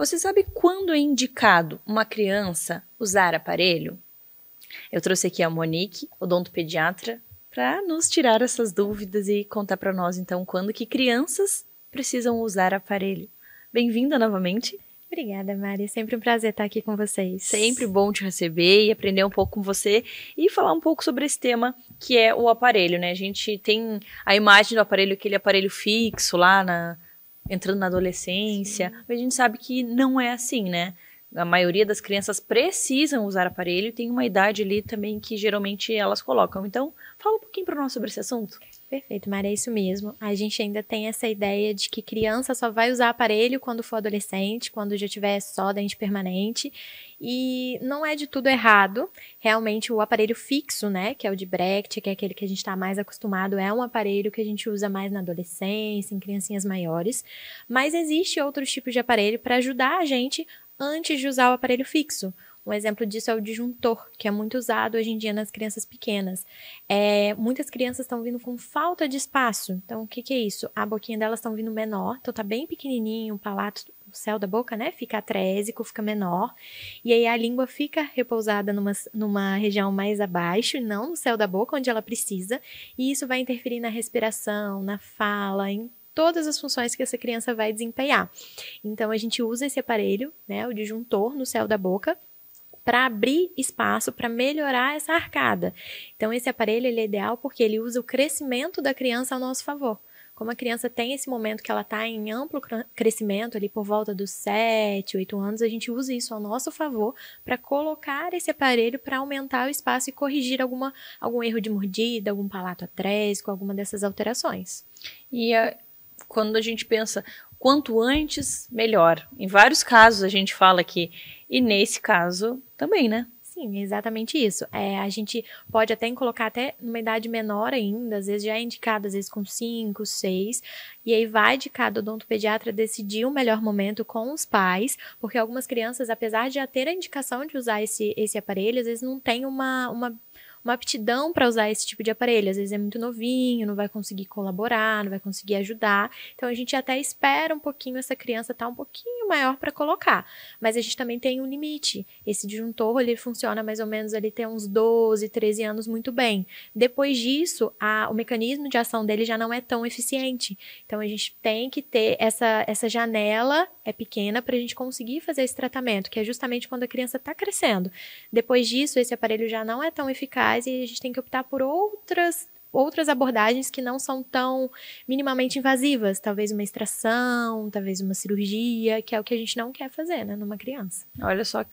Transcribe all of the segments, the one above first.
Você sabe quando é indicado uma criança usar aparelho? Eu trouxe aqui a Monique, odontopediatra, para nos tirar essas dúvidas e contar para nós, então, quando que crianças precisam usar aparelho. Bem-vinda novamente. Obrigada, Mari. É sempre um prazer estar aqui com vocês. Sempre bom te receber e aprender um pouco com você e falar um pouco sobre esse tema que é o aparelho, né? A gente tem a imagem do aparelho, aquele aparelho fixo lá entrando na adolescência, mas a gente sabe que não é assim, né? A maioria das crianças precisam usar aparelho e tem uma idade ali também que geralmente elas colocam. Então, fala um pouquinho para nós sobre esse assunto. Perfeito, Maria, é isso mesmo. A gente ainda tem essa ideia de que criança só vai usar aparelho quando for adolescente, quando já tiver só dente permanente. E não é de tudo errado. Realmente, o aparelho fixo, né, que é o de Brecht, que é aquele que a gente está mais acostumado, é um aparelho que a gente usa mais na adolescência, em criancinhas maiores. Mas existe outros tipos de aparelho para ajudar a gente antes de usar o aparelho fixo. Um exemplo disso é o disjuntor, que é muito usado hoje em dia nas crianças pequenas. Muitas crianças estão vindo com falta de espaço. Então, o que é isso? A boquinha delas estão vindo menor, então tá bem pequenininho, o palato, o céu da boca, né? Fica atrésico, fica menor. E aí a língua fica repousada numa região mais abaixo, não no céu da boca, onde ela precisa. E isso vai interferir na respiração, na fala, em todas as funções que essa criança vai desempenhar. Então, a gente usa esse aparelho, né? O disjuntor no céu da boca, para abrir espaço, para melhorar essa arcada. Então, esse aparelho ele é ideal porque ele usa o crescimento da criança ao nosso favor. Como a criança tem esse momento que ela está em amplo crescimento, ali por volta dos 7, 8 anos, a gente usa isso ao nosso favor para colocar esse aparelho para aumentar o espaço e corrigir algum erro de mordida, algum palato atrésico, alguma dessas alterações. E quando a gente pensa quanto antes, melhor. Em vários casos a gente fala que, e nesse caso também, né? Sim, exatamente isso. A gente pode até colocar até numa idade menor ainda, às vezes já é indicado, às vezes com 5, 6, e aí vai de cada odontopediatra decidir o melhor momento com os pais, porque algumas crianças, apesar de já ter a indicação de usar esse aparelho, às vezes não tem uma aptidão para usar esse tipo de aparelho. Às vezes é muito novinho, não vai conseguir colaborar, não vai conseguir ajudar. Então, a gente até espera um pouquinho essa criança estar um pouquinho maior para colocar. Mas a gente também tem um limite. Esse disjuntor, ele funciona mais ou menos ali tem uns 12, 13 anos muito bem. Depois disso, o mecanismo de ação dele já não é tão eficiente. Então, a gente tem que ter essa janela pequena para a gente conseguir fazer esse tratamento, que é justamente quando a criança está crescendo. Depois disso, esse aparelho já não é tão eficaz e a gente tem que optar por outras abordagens que não são tão minimamente invasivas, talvez uma extração, talvez uma cirurgia, que é o que a gente não quer fazer, né, numa criança. Olha só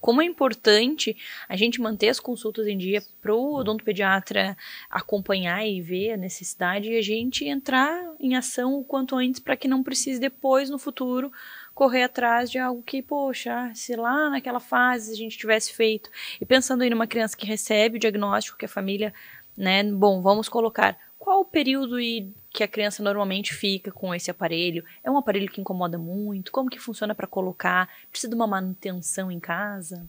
como é importante a gente manter as consultas em dia para o odontopediatra acompanhar e ver a necessidade e a gente entrar em ação o quanto antes para que não precise depois, no futuro, correr atrás de algo que, poxa, se lá naquela fase a gente tivesse feito. E pensando aí numa criança que recebe o diagnóstico que a família, né, bom, vamos colocar, qual o período que a criança normalmente fica com esse aparelho? É um aparelho que incomoda muito? Como que funciona para colocar? Precisa de uma manutenção em casa?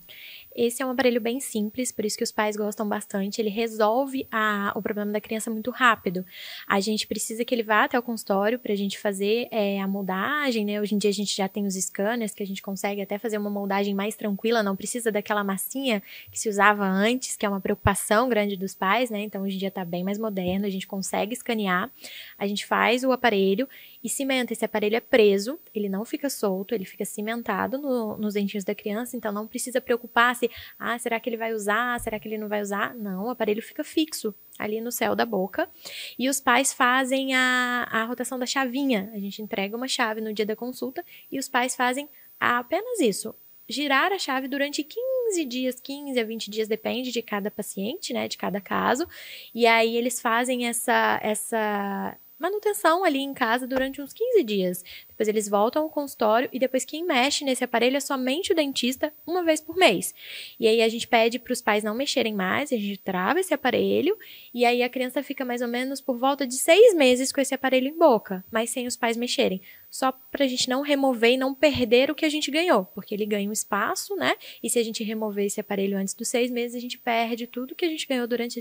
Esse é um aparelho bem simples, por isso que os pais gostam bastante. Ele resolve o problema da criança muito rápido. A gente precisa que ele vá até o consultório para a gente fazer a moldagem, né? Hoje em dia a gente já tem os scanners que a gente consegue até fazer uma moldagem mais tranquila, não precisa daquela massinha que se usava antes, que é uma preocupação grande dos pais, né? Então hoje em dia está bem mais moderno, a gente consegue escanear, a gente faz o aparelho e cimenta. Esse aparelho é preso, ele não fica solto, ele fica cimentado nos dentinhos da criança, então não precisa preocupar se, será que ele vai usar, será que ele não vai usar? Não, o aparelho fica fixo ali no céu da boca. E os pais fazem a rotação da chavinha. A gente entrega uma chave no dia da consulta e os pais fazem apenas isso. Girar a chave durante 15 dias, 15 a 20 dias, depende de cada paciente, né, de cada caso. E aí eles fazem essa manutenção ali em casa durante uns 15 dias. Depois eles voltam ao consultório e depois quem mexe nesse aparelho é somente o dentista uma vez por mês. E aí a gente pede para os pais não mexerem mais, a gente trava esse aparelho e aí a criança fica mais ou menos por volta de 6 meses com esse aparelho em boca, mas sem os pais mexerem. só para a gente não remover e não perder o que a gente ganhou, porque ele ganha um espaço, né? E se a gente remover esse aparelho antes dos 6 meses, a gente perde tudo que a gente ganhou durante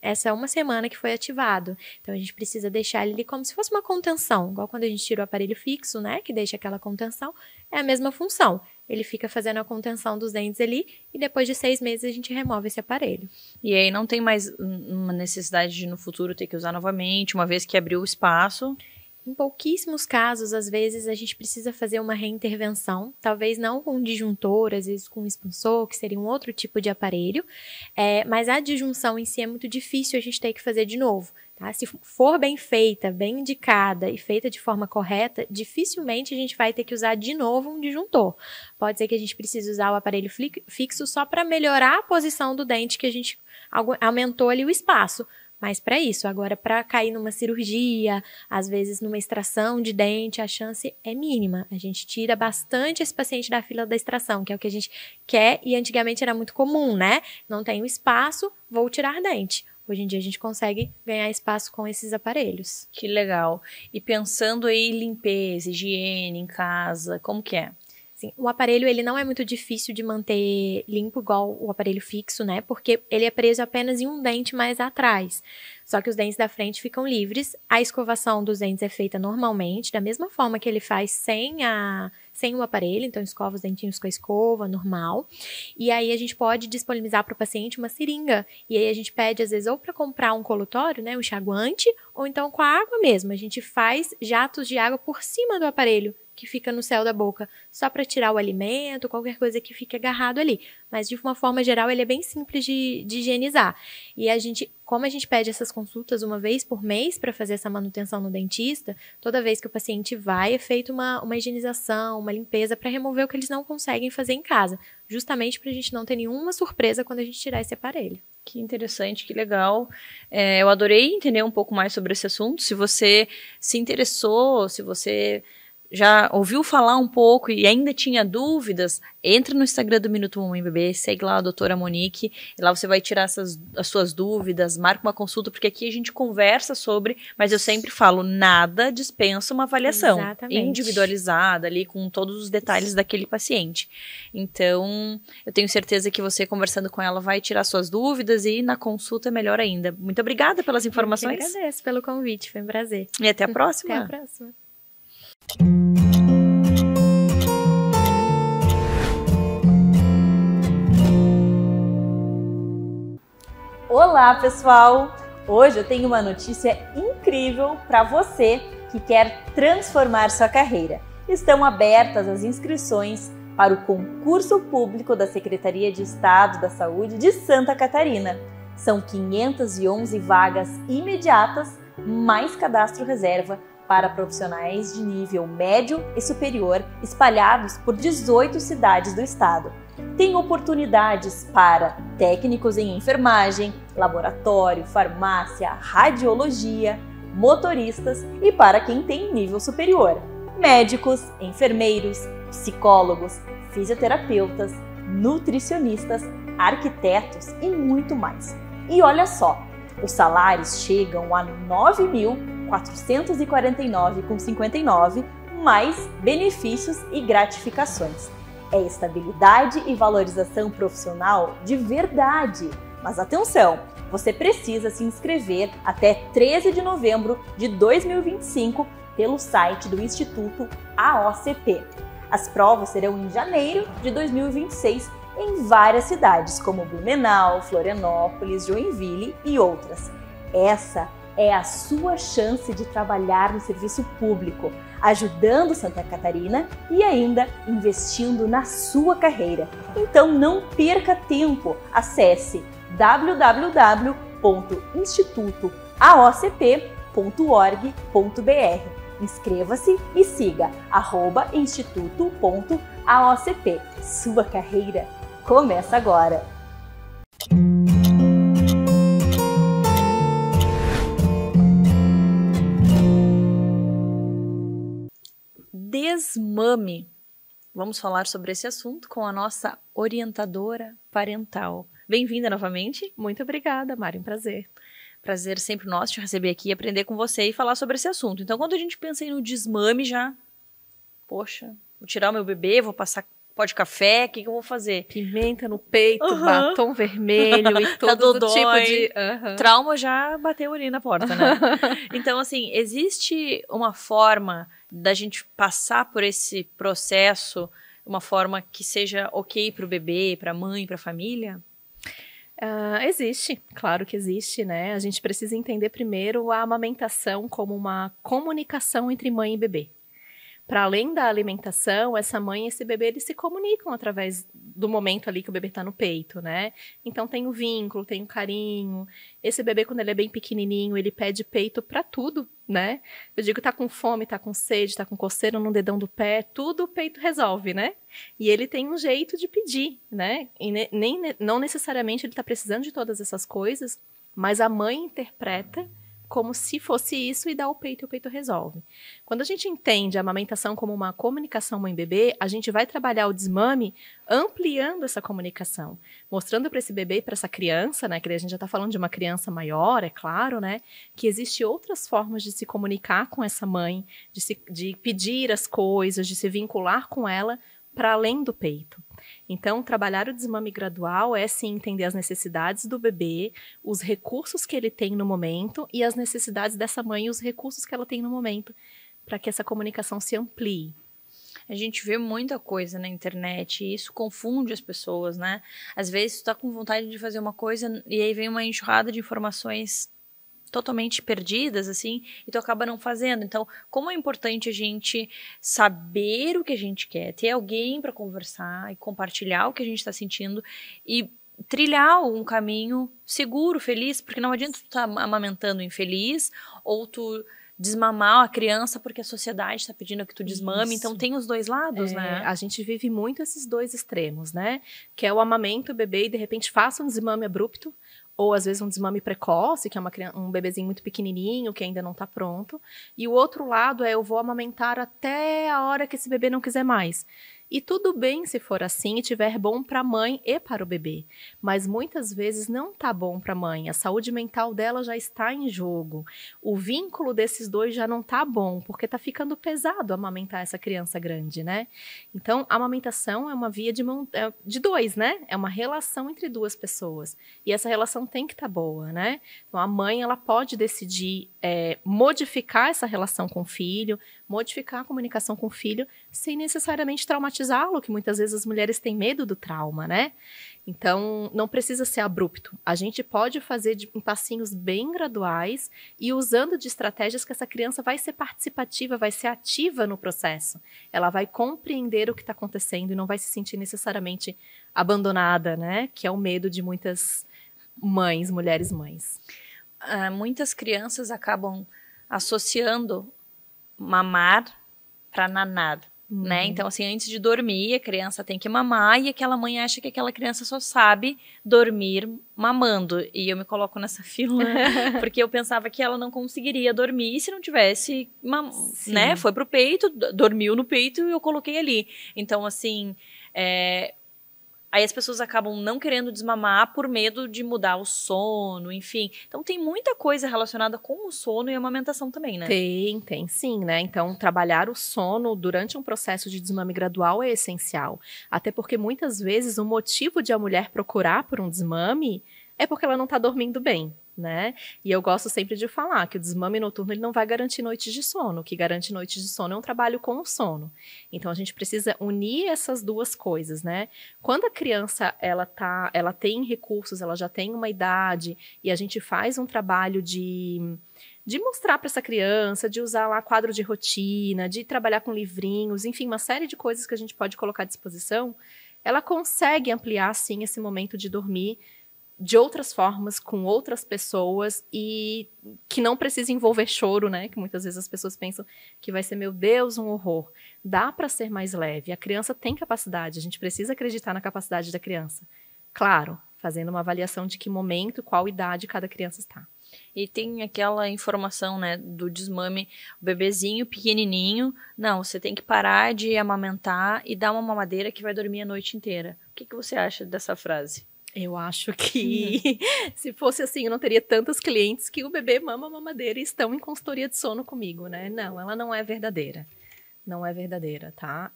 essa uma semana que foi ativado. Então, a gente precisa deixar ele como se fosse uma contenção, igual quando a gente tira o aparelho fixo, né? Que deixa aquela contenção, é a mesma função. Ele fica fazendo a contenção dos dentes ali e depois de 6 meses a gente remove esse aparelho. E aí não tem mais uma necessidade de no futuro ter que usar novamente, uma vez que abriu o espaço. Em pouquíssimos casos, às vezes, a gente precisa fazer uma reintervenção, talvez não com disjuntor, às vezes com expansor, que seria um outro tipo de aparelho, mas a disjunção em si é muito difícil a gente ter que fazer de novo. Tá? Se for bem feita, bem indicada e feita de forma correta, dificilmente a gente vai ter que usar de novo um disjuntor. Pode ser que a gente precise usar o aparelho fixo só para melhorar a posição do dente, que a gente aumentou ali o espaço. Mas para isso, agora para cair numa cirurgia, às vezes numa extração de dente, a chance é mínima. A gente tira bastante esse paciente da fila da extração, que é o que a gente quer e antigamente era muito comum, né? Não tenho espaço, vou tirar dente. Hoje em dia a gente consegue ganhar espaço com esses aparelhos. Que legal. E pensando aí em limpeza, higiene em casa, como que é? O aparelho ele não é muito difícil de manter limpo igual o aparelho fixo, né? Porque ele é preso apenas em um dente mais atrás. Só que os dentes da frente ficam livres. A escovação dos dentes é feita normalmente, da mesma forma que ele faz sem o aparelho. Então, escova os dentinhos com a escova, normal. E aí, a gente pode disponibilizar para o paciente uma seringa. E aí, a gente pede, às vezes, ou para comprar um colutório, né? Um enxaguante, ou então com a água mesmo. A gente faz jatos de água por cima do aparelho, que fica no céu da boca, só para tirar o alimento, qualquer coisa que fique agarrado ali. Mas, de uma forma geral, ele é bem simples de higienizar. E como a gente pede essas consultas uma vez por mês para fazer essa manutenção no dentista, toda vez que o paciente vai, é feita uma higienização, uma limpeza para remover o que eles não conseguem fazer em casa, justamente para a gente não ter nenhuma surpresa quando a gente tirar esse aparelho. Que interessante, que legal. Eu adorei entender um pouco mais sobre esse assunto. Se você se interessou, se você já ouviu falar um pouco e ainda tinha dúvidas, entra no Instagram do Minuto Mamãe Bebê, segue lá a doutora Monique, e lá você vai tirar as suas dúvidas, marca uma consulta, porque aqui a gente conversa sobre, mas eu sempre falo, nada dispensa uma avaliação. Exatamente. Individualizada ali, com todos os detalhes daquele paciente. Então, eu tenho certeza que você conversando com ela vai tirar suas dúvidas e na consulta melhor ainda. Muito obrigada pelas informações. Eu agradeço pelo convite, foi um prazer. E até a próxima. Até a próxima. Olá, pessoal! Hoje eu tenho uma notícia incrível para você que quer transformar sua carreira. Estão abertas as inscrições para o concurso público da Secretaria de Estado da Saúde de Santa Catarina. São 511 vagas imediatas, mais cadastro reserva para profissionais de nível médio e superior espalhados por 18 cidades do estado. Tem oportunidades para técnicos em enfermagem, laboratório, farmácia, radiologia, motoristas e para quem tem nível superior, médicos, enfermeiros, psicólogos, fisioterapeutas, nutricionistas, arquitetos e muito mais. E olha só, os salários chegam a R$ 9.449,59, mais benefícios e gratificações. É estabilidade e valorização profissional de verdade. Mas atenção, você precisa se inscrever até 13 de novembro de 2025 pelo site do Instituto AOCP. As provas serão em janeiro de 2026 em várias cidades, como Blumenau, Florianópolis, Joinville e outras. Essa é a sua chance de trabalhar no serviço público, ajudando Santa Catarina e ainda investindo na sua carreira. Então não perca tempo, acesse www.institutoaocp.org.br. Inscreva-se e siga @instituto.aocp. Sua carreira começa agora! Desmame. Vamos falar sobre esse assunto com a nossa orientadora parental. Bem-vinda novamente. Muito obrigada, Mari, um prazer. prazer sempre nosso te receber aqui, aprender com você e falar sobre esse assunto. Então, quando a gente pensa no desmame, já, poxa, vou tirar o meu bebê, vou passar pó de café, o que eu vou fazer? Pimenta no peito, batom vermelho e todo tipo de... Trauma já bateu ali na porta, né? Então, assim, existe uma forma da gente passar por esse processo, uma forma que seja ok para o bebê, para a mãe, para a família? Existe, claro que existe, né? A gente precisa entender primeiro a amamentação como uma comunicação entre mãe e bebê. Para além da alimentação, essa mãe e esse bebê, eles se comunicam através do momento ali que o bebê está no peito, né? Então tem o vínculo, tem o carinho. Esse bebê, quando ele é bem pequenininho, ele pede peito para tudo, né? Eu digo, tá com fome, tá com sede, tá com coceira no dedão do pé, tudo o peito resolve, né? E ele tem um jeito de pedir, né? E não necessariamente ele está precisando de todas essas coisas, mas a mãe interpreta como se fosse isso e dá o peito e o peito resolve. Quando a gente entende a amamentação como uma comunicação mãe-bebê, a gente vai trabalhar o desmame ampliando essa comunicação, mostrando para esse bebê e para essa criança, né, que a gente já está falando de uma criança maior, é claro, né, que existem outras formas de se comunicar com essa mãe, de pedir as coisas, de se vincular com ela para além do peito. Então, trabalhar o desmame gradual é, sim, entender as necessidades do bebê, os recursos que ele tem no momento e as necessidades dessa mãe e os recursos que ela tem no momento, para que essa comunicação se amplie. A gente vê muita coisa na internet e isso confunde as pessoas, né? Às vezes tu tá com vontade de fazer uma coisa e aí vem uma enxurrada de informações totalmente perdidas, assim, e tu acaba não fazendo. Então, como é importante a gente saber o que a gente quer, ter alguém para conversar e compartilhar o que a gente está sentindo e trilhar um caminho seguro, feliz, porque não adianta tu estar amamentando infeliz ou tu desmamar a criança porque a sociedade está pedindo que tu desmame. Isso. Então tem os dois lados, né? A gente vive muito esses dois extremos, né? Que é o amamento, o bebê, e de repente faça um desmame abrupto, ou às vezes um desmame precoce, que é um bebezinho muito pequenininho, que ainda não está pronto. E o outro lado é eu vou amamentar até a hora que esse bebê não quiser mais. E tudo bem se for assim e tiver bom para a mãe e para o bebê. Mas muitas vezes não está bom para a mãe. A saúde mental dela já está em jogo. O vínculo desses dois já não está bom, porque está ficando pesado amamentar essa criança grande, né? Então, a amamentação é uma via de dois, né? É uma relação entre duas pessoas. E essa relação tem que estar boa, né? Então, a mãe, ela pode decidir modificar essa relação com o filho, modificar a comunicação com o filho, sem necessariamente traumatizá-lo, que muitas vezes as mulheres têm medo do trauma, né? Então, não precisa ser abrupto. A gente pode fazer em passinhos bem graduais e usando de estratégias que essa criança vai ser participativa, vai ser ativa no processo. Ela vai compreender o que está acontecendo e não vai se sentir necessariamente abandonada, né? Que é o medo de muitas mães, mulheres mães. Muitas crianças acabam associando mamar para nanar, né? Então, assim, antes de dormir, a criança tem que mamar e aquela mãe acha que aquela criança só sabe dormir mamando. E eu me coloco nessa fila, porque eu pensava que ela não conseguiria dormir se não tivesse, né? Foi pro peito, dormiu no peito e eu coloquei ali. Então, assim, aí as pessoas acabam não querendo desmamar por medo de mudar o sono, enfim. Então tem muita coisa relacionada com o sono e a amamentação também, né? Tem sim, né? Então trabalhar o sono durante um processo de desmame gradual é essencial. Até porque muitas vezes o motivo de a mulher procurar por um desmame é porque ela não está dormindo bem, né? E eu gosto sempre de falar que o desmame noturno ele não vai garantir noites de sono. O que garante noites de sono é um trabalho com o sono. Então a gente precisa unir essas duas coisas, né? Quando a criança ela tem recursos, ela já tem uma idade e a gente faz um trabalho de mostrar para essa criança, de usar lá quadro de rotina, de trabalhar com livrinhos, enfim, uma série de coisas que a gente pode colocar à disposição, ela consegue ampliar sim esse momento de dormir de outras formas, com outras pessoas e que não precisa envolver choro, né? Que muitas vezes as pessoas pensam que vai ser, meu Deus, um horror. Dá para ser mais leve. A criança tem capacidade, a gente precisa acreditar na capacidade da criança. Claro, fazendo uma avaliação de que momento, qual idade cada criança está. E tem aquela informação, né, do desmame, o bebezinho pequenininho, não, você tem que parar de amamentar e dar uma mamadeira que vai dormir a noite inteira. O que você acha dessa frase? Eu acho que se fosse assim, eu não teria tantos clientes que o bebê mama mamadeira e estão em consultoria de sono comigo, né? Não, ela não é verdadeira. Não é verdadeira, tá?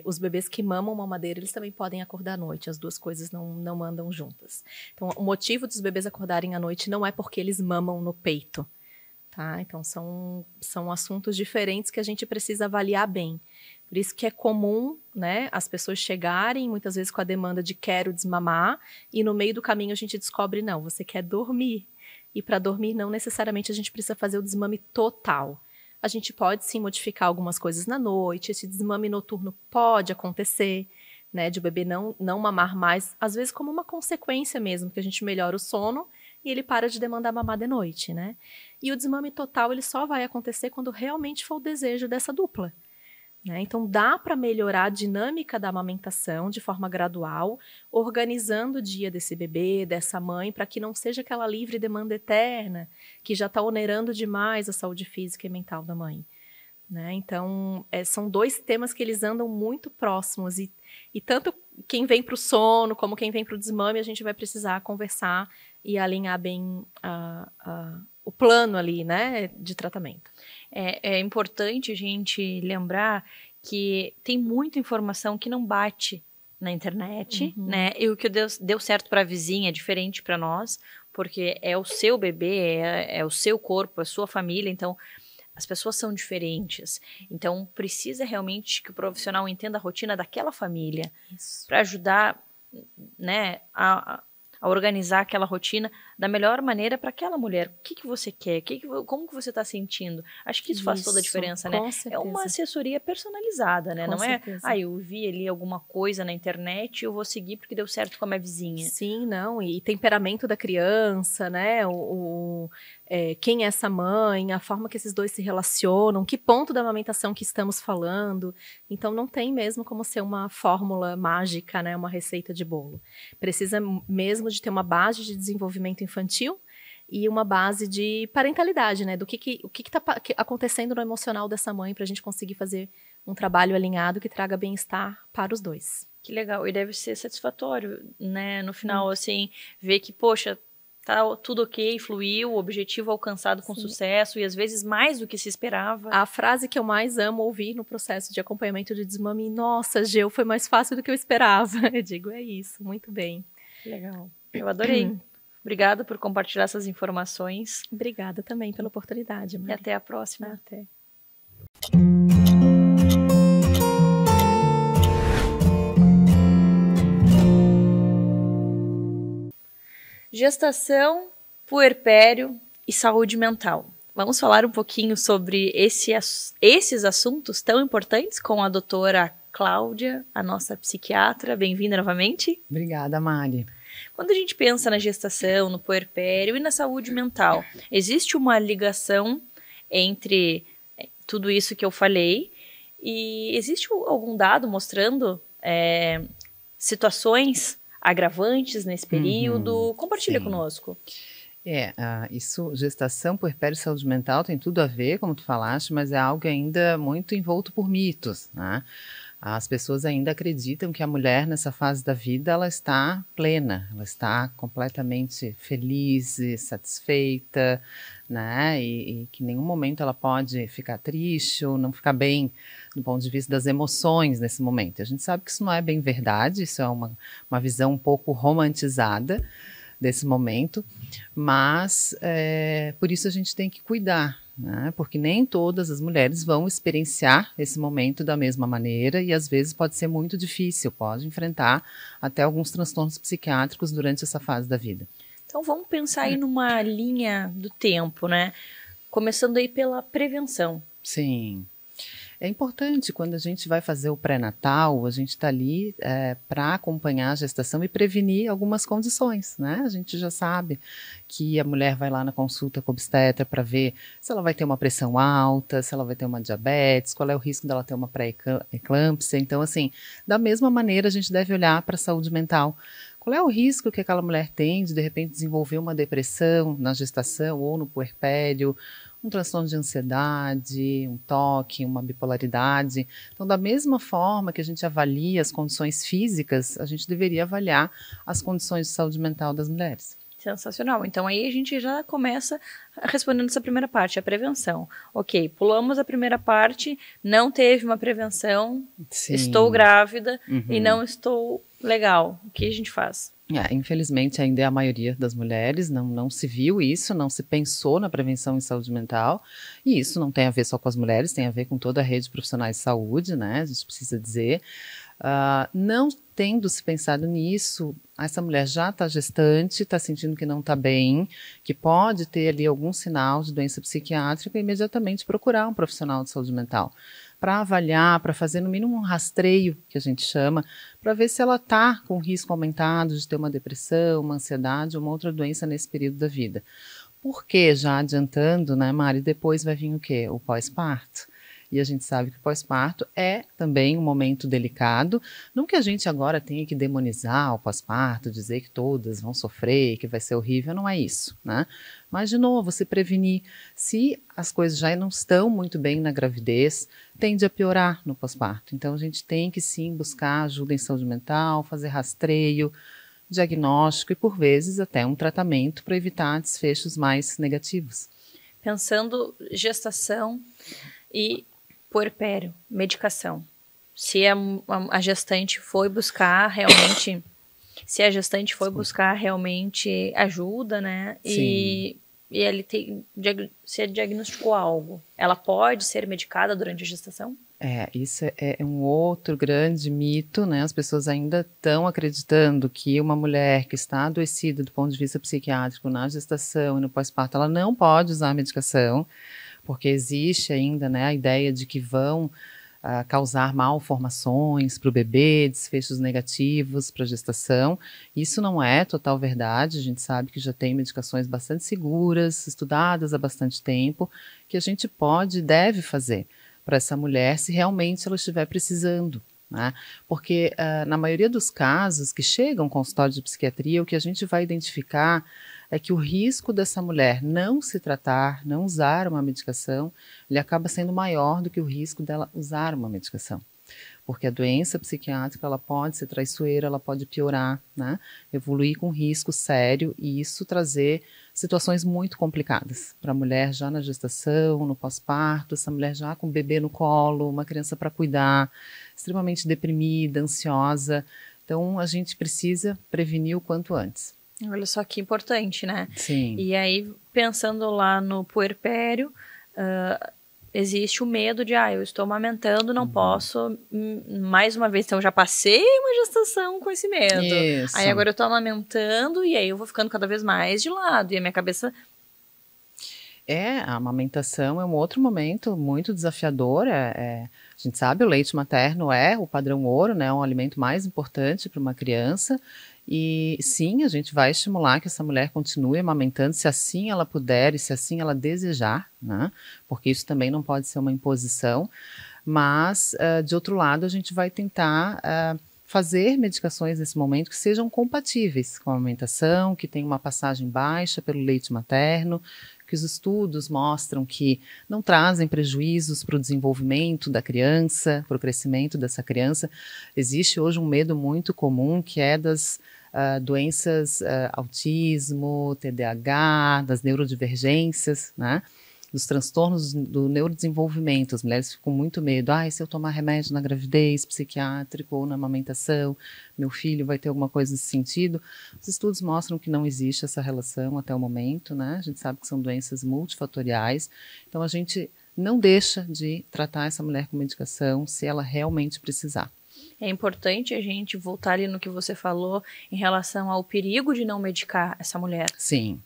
Os bebês que mamam mamadeira, eles também podem acordar à noite. As duas coisas não andam juntas. Então, o motivo dos bebês acordarem à noite não é porque eles mamam no peito, tá? Então, são assuntos diferentes que a gente precisa avaliar bem. Por isso que é comum, né, as pessoas chegarem, muitas vezes com a demanda de quero desmamar, e no meio do caminho a gente descobre, não, você quer dormir. E para dormir, não necessariamente a gente precisa fazer o desmame total. A gente pode sim modificar algumas coisas na noite, esse desmame noturno pode acontecer, né, de o bebê não mamar mais, às vezes como uma consequência mesmo, que a gente melhora o sono e ele para de demandar mamar de noite, né? E o desmame total, ele só vai acontecer quando realmente for o desejo dessa dupla. Né? Então, dá para melhorar a dinâmica da amamentação de forma gradual, organizando o dia desse bebê, dessa mãe, para que não seja aquela livre demanda eterna, que já está onerando demais a saúde física e mental da mãe. Né? Então, são dois temas que eles andam muito próximos, e tanto quem vem para o sono, como quem vem para o desmame, a gente vai precisar conversar e alinhar bem o plano ali, né, de tratamento. É importante a gente lembrar que tem muita informação que não bate na internet, né? E o que deu certo para a vizinha é diferente para nós, porque é o seu bebê, é o seu corpo, é a sua família, então as pessoas são diferentes. Então precisa realmente que o profissional entenda a rotina daquela família para ajudar, né, a organizar aquela rotina da melhor maneira para aquela mulher. O que você quer? Como que você está sentindo? Acho que isso faz toda a diferença, né? É uma assessoria personalizada, né? Com não certeza. é, eu vi ali alguma coisa na internet e eu vou seguir porque deu certo com a minha vizinha. Sim, não. E temperamento da criança, né? Quem é essa mãe, a forma que esses dois se relacionam, que ponto da amamentação que estamos falando. Então, não tem mesmo como ser uma fórmula mágica, né? Uma receita de bolo. Precisa mesmo de ter uma base de desenvolvimento infantil e uma base de parentalidade, né? Do que está acontecendo no emocional dessa mãe para a gente conseguir fazer um trabalho alinhado que traga bem-estar para os dois. Que legal. E deve ser satisfatório, né? No final, assim, ver que, poxa, tá tudo ok, fluiu, o objetivo alcançado com sucesso e às vezes mais do que se esperava. A frase que eu mais amo ouvir no processo de acompanhamento de desmame: nossa, Geu, foi mais fácil do que eu esperava. Eu digo, é isso, muito bem. Que legal. Eu adorei. Obrigada por compartilhar essas informações. Obrigada também pela oportunidade, Mari. E até a próxima. Até. Gestação, puerpério e saúde mental. Vamos falar um pouquinho sobre esses assuntos tão importantes com a doutora Cláudia, a nossa psiquiatra. Bem-vinda novamente. Obrigada, Mari. Quando a gente pensa na gestação, no puerpério e na saúde mental, existe uma ligação entre tudo isso que eu falei? E existe algum dado mostrando situações agravantes nesse período? Compartilha conosco. Isso, gestação, puerpério e saúde mental tem tudo a ver, como tu falaste, mas é algo ainda muito envolto por mitos, né? As pessoas ainda acreditam que a mulher nessa fase da vida ela está plena, ela está completamente feliz e satisfeita, né? E que em nenhum momento ela pode ficar triste ou não ficar bem do ponto de vista das emoções nesse momento. A gente sabe que isso não é bem verdade, isso é uma visão um pouco romantizada desse momento, mas por isso a gente tem que cuidar, né? Porque nem todas as mulheres vão experienciar esse momento da mesma maneira e às vezes pode ser muito difícil, pode enfrentar até alguns transtornos psiquiátricos durante essa fase da vida. Então vamos pensar aí numa linha do tempo, né? Começando aí pela prevenção. Sim. É importante, quando a gente vai fazer o pré-natal, a gente está ali para acompanhar a gestação e prevenir algumas condições, né? A gente já sabe que a mulher vai lá na consulta com o obstetra para ver se ela vai ter uma pressão alta, se ela vai ter uma diabetes, qual é o risco dela ter uma pré-eclâmpsia. Então, assim, da mesma maneira a gente deve olhar para a saúde mental Qual é o risco que aquela mulher tem de repente desenvolver uma depressão na gestação ou no puerpério, um transtorno de ansiedade, um toque, uma bipolaridade. Então, da mesma forma que a gente avalia as condições físicas, a gente deveria avaliar as condições de saúde mental das mulheres. Sensacional. Então, aí a gente já começa respondendo essa primeira parte, a prevenção. Ok, pulamos a primeira parte, não teve uma prevenção, Sim. Estou grávida e não estou legal. O que a gente faz? Infelizmente, ainda é a maioria das mulheres, não se viu isso, não se pensou na prevenção em saúde mental, e isso não tem a ver só com as mulheres, tem a ver com toda a rede de profissionais de saúde, né, a gente precisa dizer. Não tendo se pensado nisso, essa mulher já está gestante, está sentindo que não está bem, que pode ter ali algum sinal de doença psiquiátrica, e imediatamente procurar um profissional de saúde mental para avaliar, para fazer no mínimo um rastreio, que a gente chama, para ver se ela está com risco aumentado de ter uma depressão, uma ansiedade ou uma outra doença nesse período da vida. Porque, já adiantando, né, Mari, depois vai vir o quê? O pós-parto. E a gente sabe que o pós-parto é também um momento delicado. Não que a gente agora tenha que demonizar o pós-parto, dizer que todas vão sofrer, que vai ser horrível, não é isso, né? Mas, de novo, se prevenir. Se as coisas já não estão muito bem na gravidez, tende a piorar no pós-parto. Então, a gente tem que, sim, buscar ajuda em saúde mental, fazer rastreio, diagnóstico e, por vezes, até um tratamento para evitar desfechos mais negativos. Pensando gestação e puerpério, medicação. Se a gestante foi buscar realmente, ajuda, né? E ele se diagnosticou algo, ela pode ser medicada durante a gestação? Isso é um outro grande mito, né? As pessoas ainda estão acreditando que uma mulher que está adoecida do ponto de vista psiquiátrico na gestação e no pós-parto, ela não pode usar a medicação, porque existe ainda, né, a ideia de que vão causar malformações para o bebê, desfechos negativos para a gestação. Isso não é total verdade, a gente sabe que já tem medicações bastante seguras, estudadas há bastante tempo, que a gente pode e deve fazer para essa mulher se realmente ela estiver precisando, né? Porque na maioria dos casos que chegam ao consultório de psiquiatria, o que a gente vai identificar é que o risco dessa mulher não se tratar, não usar uma medicação, ele acaba sendo maior do que o risco dela usar uma medicação. Porque a doença psiquiátrica, ela pode ser traiçoeira, ela pode piorar, né? Evoluir com risco sério e isso trazer situações muito complicadas para a mulher já na gestação, no pós-parto, essa mulher já com o bebê no colo, uma criança para cuidar, extremamente deprimida, ansiosa. Então, a gente precisa prevenir o quanto antes. Olha só que importante, né? Sim. E aí, pensando lá no puerpério, existe o medo de, eu estou amamentando, não posso, mais uma vez, então eu já passei uma gestação com esse medo. Isso. Aí agora eu estou amamentando e aí eu vou ficando cada vez mais de lado e a minha cabeça... A amamentação é um outro momento muito desafiador, a gente sabe, o leite materno é o padrão ouro, né, um alimento mais importante para uma criança, e sim, a gente vai estimular que essa mulher continue amamentando, se assim ela puder e se assim ela desejar, né, porque isso também não pode ser uma imposição, mas, de outro lado, a gente vai tentar fazer medicações nesse momento que sejam compatíveis com a amamentação, que tenham uma passagem baixa pelo leite materno, que os estudos mostram que não trazem prejuízos para o desenvolvimento da criança, para o crescimento dessa criança. Existe hoje um medo muito comum que é das doenças autismo, TDAH, das neurodivergências, né? Dos transtornos do neurodesenvolvimento. As mulheres ficam com muito medo. Se eu tomar remédio na gravidez, psiquiátrico ou na amamentação, meu filho vai ter alguma coisa nesse sentido. Os estudos mostram que não existe essa relação até o momento, né? A gente sabe que são doenças multifatoriais. Então, a gente não deixa de tratar essa mulher com medicação se ela realmente precisar. É importante a gente voltar ali no que você falou em relação ao perigo de não medicar essa mulher. Sim.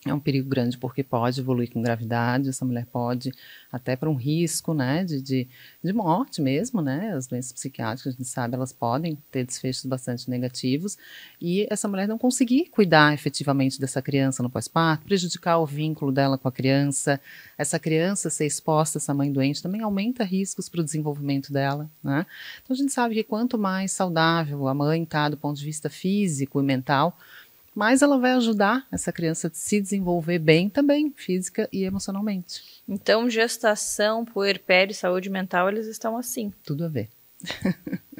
É um perigo grande porque pode evoluir com gravidade, essa mulher pode até para um risco, né, de morte mesmo, né, as doenças psiquiátricas, a gente sabe, elas podem ter desfechos bastante negativos, e essa mulher não conseguir cuidar efetivamente dessa criança no pós-parto, prejudicar o vínculo dela com a criança, essa criança ser exposta a essa mãe doente também aumenta riscos para o desenvolvimento dela, né. Então a gente sabe que quanto mais saudável a mãe está do ponto de vista físico e mental, mas ela vai ajudar essa criança a se desenvolver bem também, física e emocionalmente. Então, gestação, puerpério e saúde mental, eles estão assim. Tudo a ver.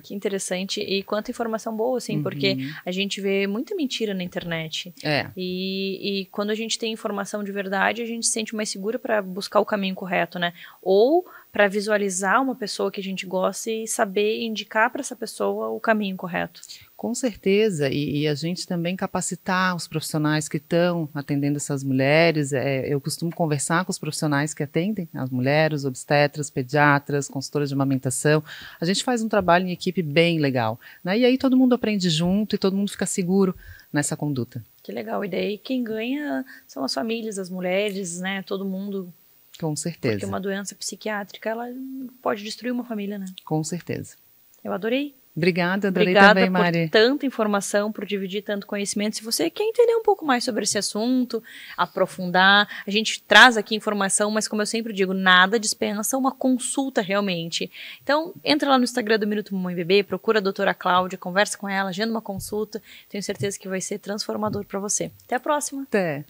Que interessante. E quanta informação boa, assim, porque a gente vê muita mentira na internet. E quando a gente tem informação de verdade, a gente se sente mais segura para buscar o caminho correto, né? Ou para visualizar uma pessoa que a gente gosta e saber indicar para essa pessoa o caminho correto. Com certeza, e a gente também capacitar os profissionais que estão atendendo essas mulheres. Eu costumo conversar com os profissionais que atendem as mulheres, obstetras, pediatras, consultoras de amamentação. A gente faz um trabalho em equipe bem legal, né? E aí todo mundo aprende junto e todo mundo fica seguro nessa conduta. Que legal, e daí quem ganha são as famílias, as mulheres, né? Todo mundo. Com certeza. Porque uma doença psiquiátrica, ela pode destruir uma família, né? Com certeza. Eu adorei. Obrigada, adorei também, Mari. Obrigada por tanta informação, por dividir tanto conhecimento. Se você quer entender um pouco mais sobre esse assunto, aprofundar, a gente traz aqui informação, mas como eu sempre digo, nada dispensa uma consulta realmente. Então, entra lá no Instagram do Minuto Mamãe Bebê, procura a doutora Cláudia, conversa com ela, agenda uma consulta. Tenho certeza que vai ser transformador para você. Até a próxima. Até.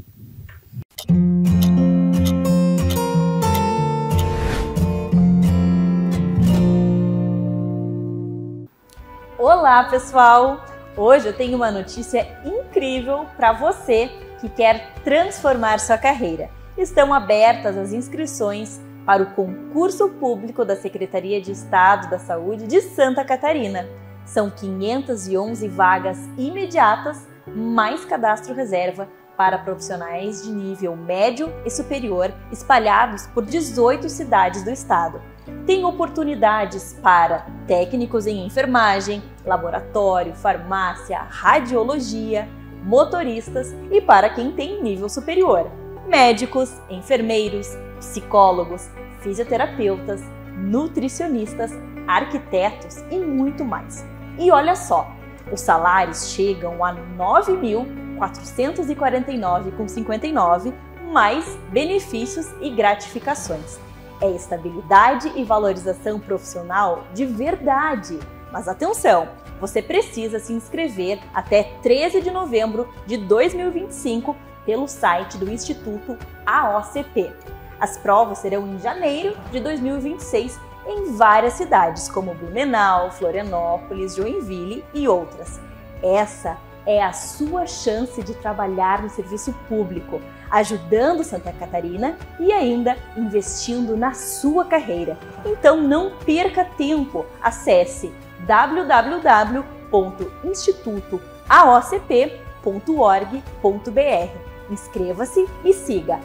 Olá, pessoal! Hoje eu tenho uma notícia incrível para você que quer transformar sua carreira. Estão abertas as inscrições para o concurso público da Secretaria de Estado da Saúde de Santa Catarina. São 511 vagas imediatas, mais cadastro reserva para profissionais de nível médio e superior espalhados por 18 cidades do estado. Tem oportunidades para técnicos em enfermagem, laboratório, farmácia, radiologia, motoristas e para quem tem nível superior, médicos, enfermeiros, psicólogos, fisioterapeutas, nutricionistas, arquitetos e muito mais. E olha só, os salários chegam a R$ 9.449,59, mais benefícios e gratificações. É estabilidade e valorização profissional de verdade. Mas atenção, você precisa se inscrever até 13 de novembro de 2025 pelo site do Instituto AOCP. As provas serão em janeiro de 2026 em várias cidades, como Blumenau, Florianópolis, Joinville e outras. Essa é a sua chance de trabalhar no serviço público, ajudando Santa Catarina e ainda investindo na sua carreira. Então não perca tempo, acesse www.institutoaocp.org.br. Inscreva-se e siga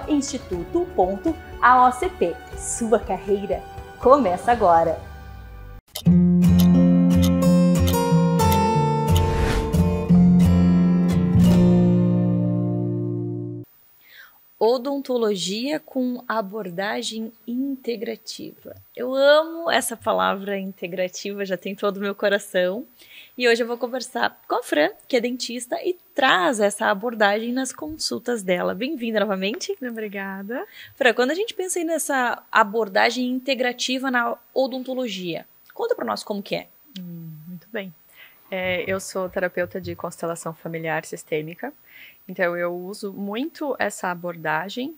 @instituto.aocp. Sua carreira começa agora! Odontologia com abordagem integrativa. Eu amo essa palavra integrativa, já tem todo o meu coração. E hoje eu vou conversar com a Fran, que é dentista e traz essa abordagem nas consultas dela. Bem-vinda novamente. Obrigada. Fran, quando a gente pensa aí nessa abordagem integrativa na odontologia, conta para nós como que é. Muito bem. Eu sou terapeuta de constelação familiar sistêmica, então eu uso muito essa abordagem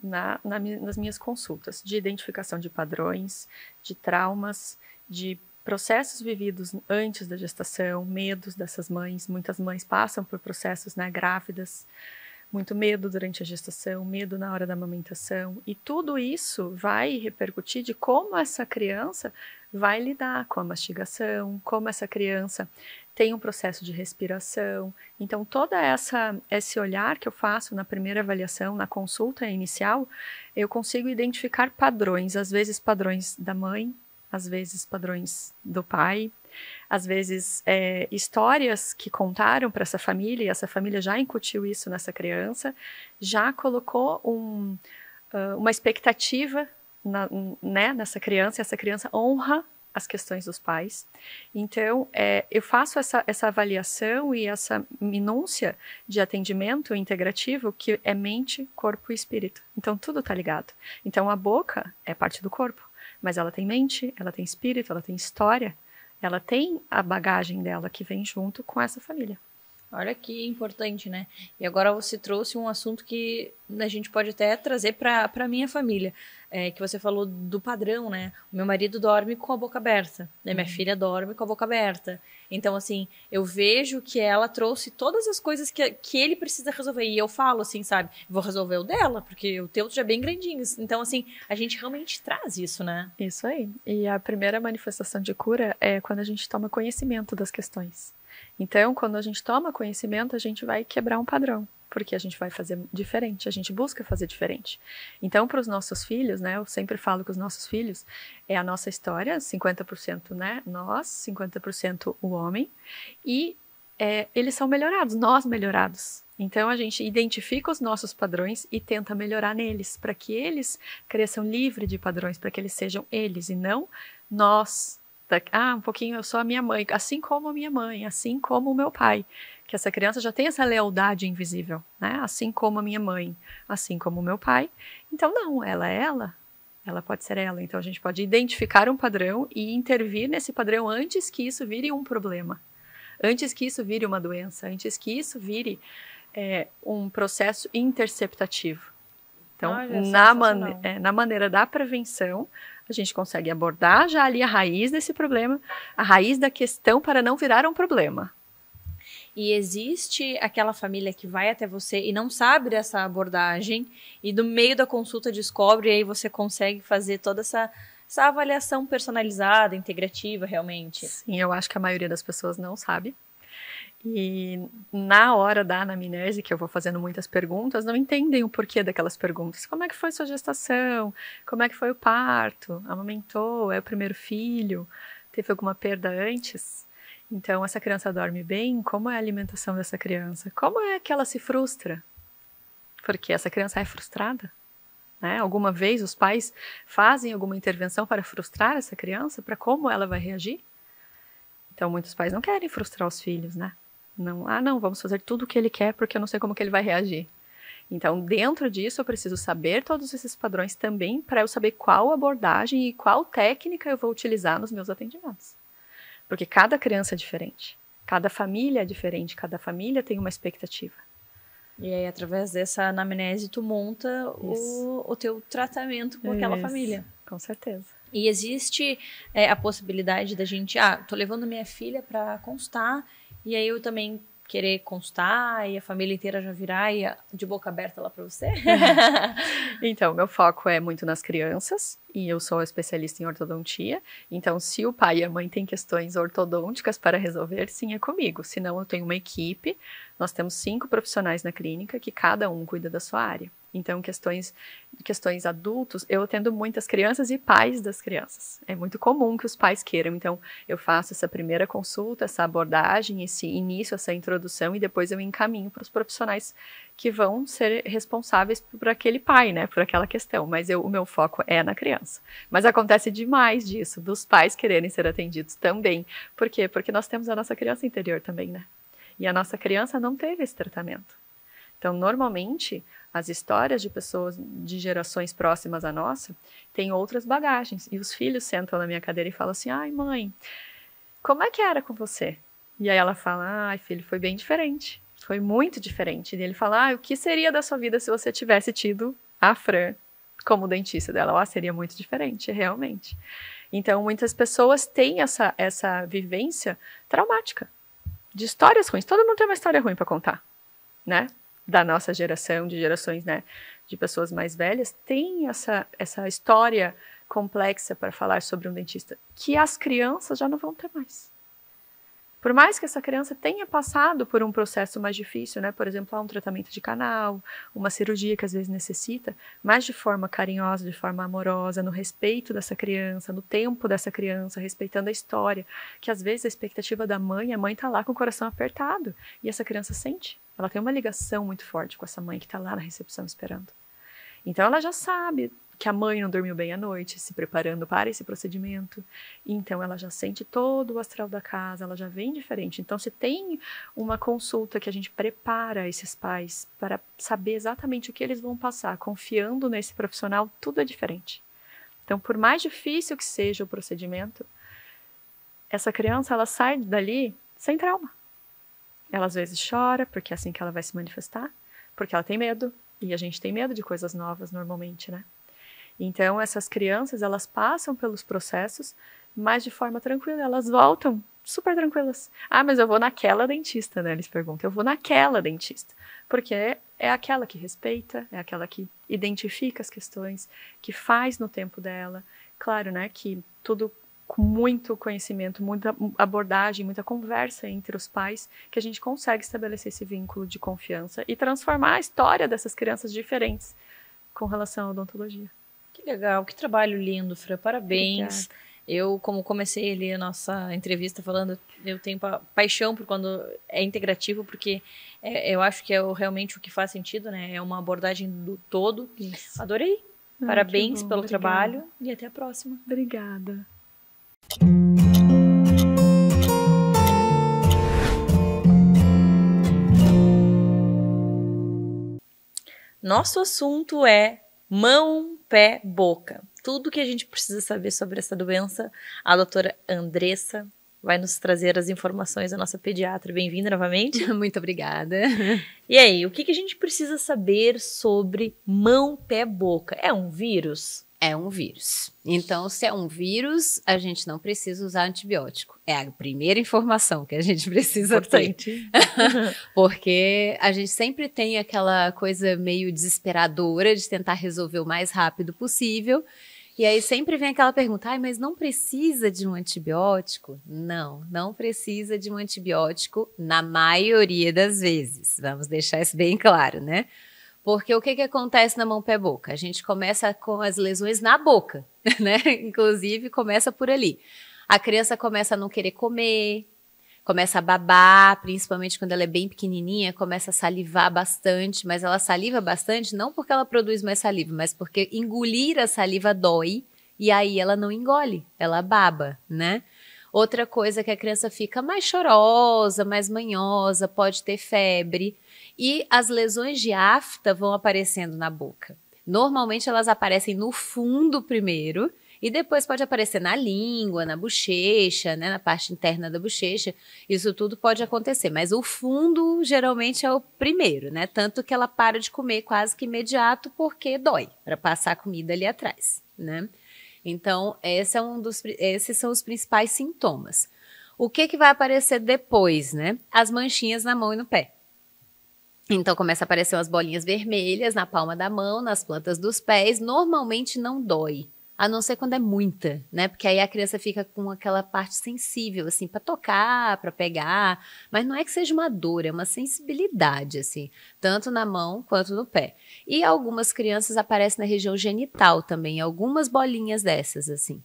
nas minhas consultas, de identificação de padrões, de traumas, de processos vividos antes da gestação, medos dessas mães. Muitas mães passam por processos, né, grávidas, muito medo durante a gestação, medo na hora da amamentação, e tudo isso vai repercutir de como essa criança vai lidar com a mastigação, como essa criança tem um processo de respiração. Então, todo esse olhar que eu faço na primeira avaliação, na consulta inicial, eu consigo identificar padrões, às vezes padrões da mãe, às vezes padrões do pai, às vezes histórias que contaram para essa família, e essa família já incutiu isso nessa criança, já colocou uma expectativa nessa criança, e essa criança honra as questões dos pais. Então, eu faço essa avaliação e essa minúcia de atendimento integrativo que é mente, corpo e espírito. Então, tudo está ligado. Então, a boca é parte do corpo, mas ela tem mente, ela tem espírito, ela tem história, ela tem a bagagem dela que vem junto com essa família. Olha que importante, né? E agora você trouxe um assunto que a gente pode até trazer para a minha família, que você falou do padrão, né? O meu marido dorme com a boca aberta, né? Minha filha dorme com a boca aberta. Então, assim, eu vejo que ela trouxe todas as coisas que ele precisa resolver. E eu falo assim, sabe? Vou resolver o dela, porque o teu já é bem grandinho. Então, assim, a gente realmente traz isso, né? Isso aí. E a primeira manifestação de cura é quando a gente toma conhecimento das questões. Então, quando a gente toma conhecimento, a gente vai quebrar um padrão, porque a gente vai fazer diferente, a gente busca fazer diferente. Então, para os nossos filhos, né, eu sempre falo que os nossos filhos é a nossa história, 50%, né, nós, 50% o homem, e eles são melhorados, nós melhorados. Então, a gente identifica os nossos padrões e tenta melhorar neles, para que eles cresçam livres de padrões, para que eles sejam eles e não nós. Um pouquinho eu sou a minha mãe, assim como a minha mãe, assim como o meu pai, que essa criança já tem essa lealdade invisível, né? Assim como a minha mãe, assim como o meu pai. Então não, ela é ela pode ser ela. Então a gente pode identificar um padrão e intervir nesse padrão antes que isso vire um problema, antes que isso vire uma doença, antes que isso vire um processo interceptativo. Então, na maneira da prevenção, a gente consegue abordar já ali a raiz desse problema, a raiz da questão para não virar um problema. E existe aquela família que vai até você e não sabe dessa abordagem e no meio da consulta descobre e aí você consegue fazer toda essa avaliação personalizada, integrativa realmente. Sim, eu acho que a maioria das pessoas não sabe. E na hora da anamnese, que eu vou fazendo muitas perguntas, não entendem o porquê daquelas perguntas. Como é que foi sua gestação? Como é que foi o parto? Amamentou? É o primeiro filho? Teve alguma perda antes? Então, essa criança dorme bem? Como é a alimentação dessa criança? Como é que ela se frustra? Porque essa criança é frustrada, né? Alguma vez os pais fazem alguma intervenção para frustrar essa criança? Para como ela vai reagir? Então, muitos pais não querem frustrar os filhos, né? Não, vamos fazer tudo o que ele quer porque eu não sei como que ele vai reagir. Então, dentro disso, eu preciso saber todos esses padrões também para eu saber qual abordagem e qual técnica eu vou utilizar nos meus atendimentos. Porque cada criança é diferente, cada família é diferente, cada família tem uma expectativa. E aí, através dessa anamnese, tu monta o teu tratamento com aquela família. Com certeza. E existe a possibilidade da gente, tô levando minha filha para constar, e aí eu também querer constar, e a família inteira já virar de boca aberta lá para você? Então, meu foco é muito nas crianças, e eu sou especialista em ortodontia, então se o pai e a mãe têm questões ortodônticas para resolver, sim, é comigo. Senão eu tenho uma equipe, nós temos 5 profissionais na clínica, que cada um cuida da sua área. Então, questões adultos, eu atendo muitas crianças e pais das crianças. É muito comum que os pais queiram. Então, eu faço essa primeira consulta, essa abordagem, esse início, essa introdução, e depois eu encaminho para os profissionais que vão ser responsáveis por aquele pai, né, por aquela questão. Mas o meu foco é na criança. Mas acontece demais disso, dos pais quererem ser atendidos também. Por quê? Porque nós temos a nossa criança interior também, né? E a nossa criança não teve esse tratamento. Então, normalmente, as histórias de pessoas de gerações próximas à nossa têm outras bagagens. E os filhos sentam na minha cadeira e falam assim, ai, mãe, como é que era com você? E aí ela fala, ai, filho, foi bem diferente. Foi muito diferente. E ele fala, o que seria da sua vida se você tivesse tido a Fran como dentista dela? Seria muito diferente, realmente. Então, muitas pessoas têm essa vivência traumática, de histórias ruins. Todo mundo tem uma história ruim para contar, né? Da nossa geração, de gerações, né, de pessoas mais velhas, tem essa história complexa para falar sobre um dentista, que as crianças já não vão ter mais. Por mais que essa criança tenha passado por um processo mais difícil, né? Por exemplo, um tratamento de canal, uma cirurgia que às vezes necessita, mas de forma carinhosa, de forma amorosa, no respeito dessa criança, no tempo dessa criança, respeitando a história, que às vezes a expectativa da mãe, a mãe tá lá com o coração apertado, e essa criança sente. Ela tem uma ligação muito forte com essa mãe que tá lá na recepção esperando. Então ela já sabe que a mãe não dormiu bem à noite, se preparando para esse procedimento. Então, ela já sente todo o astral da casa, ela já vem diferente. Então, se tem uma consulta que a gente prepara esses pais para saber exatamente o que eles vão passar, confiando nesse profissional, tudo é diferente. Então, por mais difícil que seja o procedimento, essa criança, ela sai dali sem trauma. Ela, às vezes, chora, porque é assim que ela vai se manifestar, porque ela tem medo, e a gente tem medo de coisas novas, normalmente, né? Então, essas crianças, elas passam pelos processos, mas de forma tranquila, elas voltam super tranquilas. Ah, mas eu vou naquela dentista, né? Eles perguntam, eu vou naquela dentista. Porque é aquela que respeita, é aquela que identifica as questões, que faz no tempo dela. Claro, né, que tudo com muito conhecimento, muita abordagem, muita conversa entre os pais, que a gente consegue estabelecer esse vínculo de confiança e transformar a história dessas crianças diferentes com relação à odontologia. Que legal, que trabalho lindo, Fran, parabéns. Obrigada. Eu, como comecei ali a nossa entrevista falando, eu tenho paixão por quando é integrativo, porque eu acho que é realmente o que faz sentido, né? É uma abordagem do todo. Isso. Adorei. Parabéns pelo obrigada. trabalho e até a próxima. Obrigada. Nosso assunto é mão, pé, boca. Tudo que a gente precisa saber sobre essa doença, a doutora Andressa vai nos trazer as informações, a nossa pediatra. Bem-vinda novamente. Muito obrigada. E aí, o que a gente precisa saber sobre mão, pé, boca? É um vírus? É um vírus. Então, se é um vírus, a gente não precisa usar antibiótico. É a primeira informação que a gente precisa ter. Porque a gente sempre tem aquela coisa meio desesperadora de tentar resolver o mais rápido possível. E aí sempre vem aquela pergunta, mas não precisa de um antibiótico? Não, não precisa de um antibiótico na maioria das vezes. Vamos deixar isso bem claro, né? Porque o que acontece na mão, pé, boca? A gente começa com as lesões na boca, né? Inclusive, começa por ali. A criança começa a não querer comer, começa a babar, principalmente quando ela é bem pequenininha, começa a salivar bastante, mas ela saliva bastante não porque ela produz mais saliva, mas porque engolir a saliva dói e aí ela não engole, ela baba, né? Outra coisa é que a criança fica mais chorosa, mais manhosa, pode ter febre. E as lesões de afta vão aparecendo na boca. Normalmente elas aparecem no fundo primeiro e depois pode aparecer na língua, na bochecha, né, na parte interna da bochecha. Isso tudo pode acontecer, mas o fundo geralmente é o primeiro, né? Tanto que ela para de comer quase que imediato porque dói para passar a comida ali atrás, né? Então, esses são os principais sintomas. O que vai aparecer depois, né? As manchinhas na mão e no pé. Então, começa a aparecer umas bolinhas vermelhas na palma da mão, nas plantas dos pés. Normalmente não dói, a não ser quando é muita, né? Porque aí a criança fica com aquela parte sensível, assim, para tocar, para pegar. Mas não é que seja uma dor, é uma sensibilidade, assim, tanto na mão quanto no pé. E algumas crianças aparecem na região genital também, algumas bolinhas dessas, assim.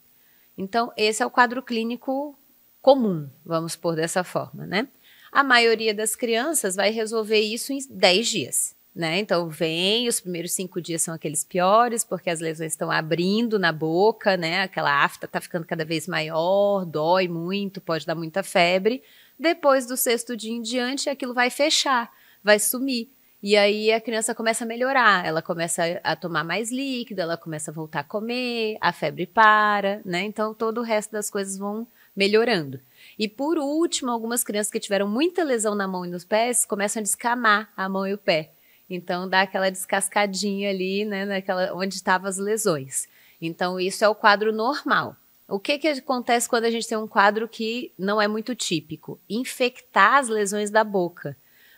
Então, esse é o quadro clínico comum, vamos pôr dessa forma, né? A maioria das crianças vai resolver isso em 10 dias, né? Então, os primeiros 5 dias são aqueles piores, porque as lesões estão abrindo na boca, né? Aquela afta está ficando cada vez maior, dói muito, pode dar muita febre. Depois do 6º dia em diante, aquilo vai fechar, vai sumir. E aí a criança começa a melhorar, ela começa a tomar mais líquido, ela começa a voltar a comer, a febre para, né? Então, todo o resto das coisas vão melhorando. E por último, algumas crianças que tiveram muita lesão na mão e nos pés começam a descamar a mão e o pé. Então dá aquela descascadinha ali, né, onde estavam as lesões. Então isso é o quadro normal. O que acontece quando a gente tem um quadro que não é muito típico? Infectar as lesões da boca.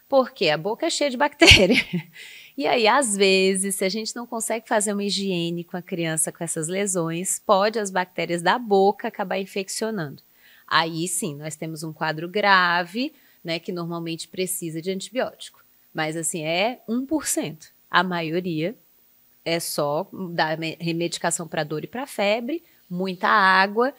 Porque a boca é cheia de bactéria. E aí, às vezes, se a gente não consegue fazer uma higiene com a criança com essas lesões, pode as bactérias da boca acabar infeccionando. Aí sim, nós temos um quadro grave, né, que normalmente precisa de antibiótico. Mas assim, é 1%. A maioria é só dar remedicação para dor e para febre, muita água,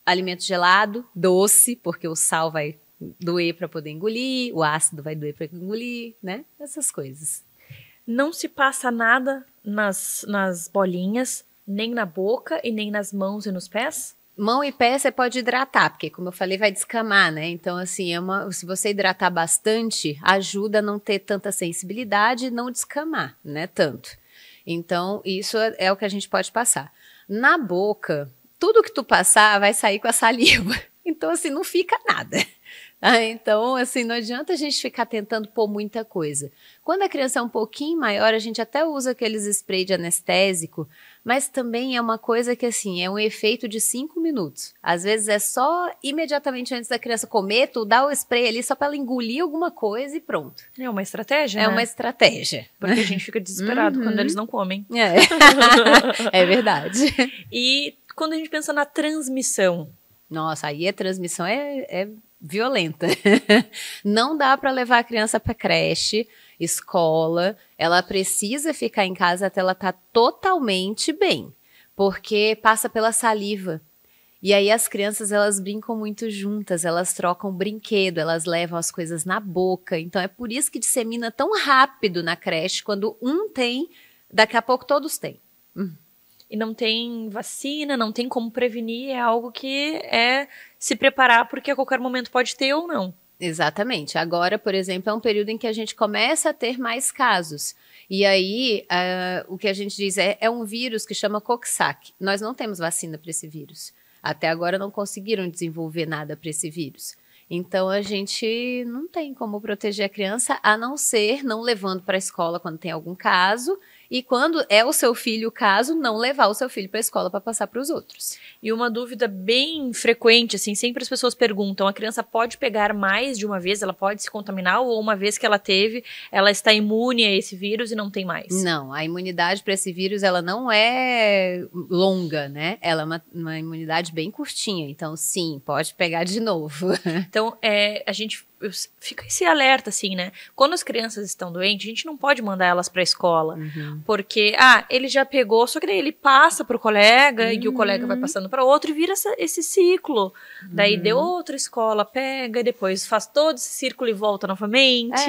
alimento gelado, doce, porque o sal vai doer para poder engolir, o ácido vai doer para engolir, né? Essas coisas. Não se passa nada nas bolinhas, nem na boca e nem nas mãos e nos pés? Mão e pé você pode hidratar, porque como eu falei, vai descamar, né? Então, assim, se você hidratar bastante, ajuda a não ter tanta sensibilidade e não descamar, né? Tanto. Então, isso é o que a gente pode passar. Na boca, tudo que tu passar vai sair com a saliva. Então, assim, não fica nada. Então, assim, não adianta a gente ficar tentando pôr muita coisa. Quando a criança é um pouquinho maior, a gente até usa aqueles spray de anestésico, mas também é uma coisa que, assim, é um efeito de 5 minutos. Às vezes é só imediatamente antes da criança comer, tu dá o spray ali só para ela engolir alguma coisa e pronto. É uma estratégia, É né? uma estratégia. Porque a gente fica desesperado quando eles não comem. É verdade. E quando a gente pensa na transmissão? Nossa, aí a transmissão é violenta. Não dá para levar a criança para creche, escola. Ela precisa ficar em casa até ela estar totalmente bem, porque passa pela saliva. E aí as crianças, elas brincam muito juntas, elas trocam brinquedo, elas levam as coisas na boca. Então é por isso que dissemina tão rápido na creche. Quando um tem, daqui a pouco todos têm. E não tem vacina, não tem como prevenir, é algo que é se preparar, porque a qualquer momento pode ter ou não. Exatamente. Agora, por exemplo, é um período em que a gente começa a ter mais casos. E aí, o que a gente diz é um vírus que chama Coxsackie. Nós não temos vacina para esse vírus. Até agora não conseguiram desenvolver nada para esse vírus. Então, a gente não tem como proteger a criança, a não ser não levando para a escola quando tem algum caso. E quando é o seu filho o caso, não levar o seu filho para a escola para passar para os outros. E uma dúvida bem frequente, assim, sempre as pessoas perguntam, a criança pode pegar mais de uma vez, ela pode se contaminar, ou uma vez que ela teve, ela está imune a esse vírus e não tem mais? Não, a imunidade para esse vírus, ela não é longa, né? Ela é uma imunidade bem curtinha, então sim, pode pegar de novo. Então, a gente fica esse alerta, assim, né? Quando as crianças estão doentes, a gente não pode mandar elas para a escola, porque, ele já pegou, só que daí ele passa pro colega, e o colega vai passando para outro, e vira esse ciclo. Daí deu outra escola, pega, e depois faz todo esse círculo e volta novamente.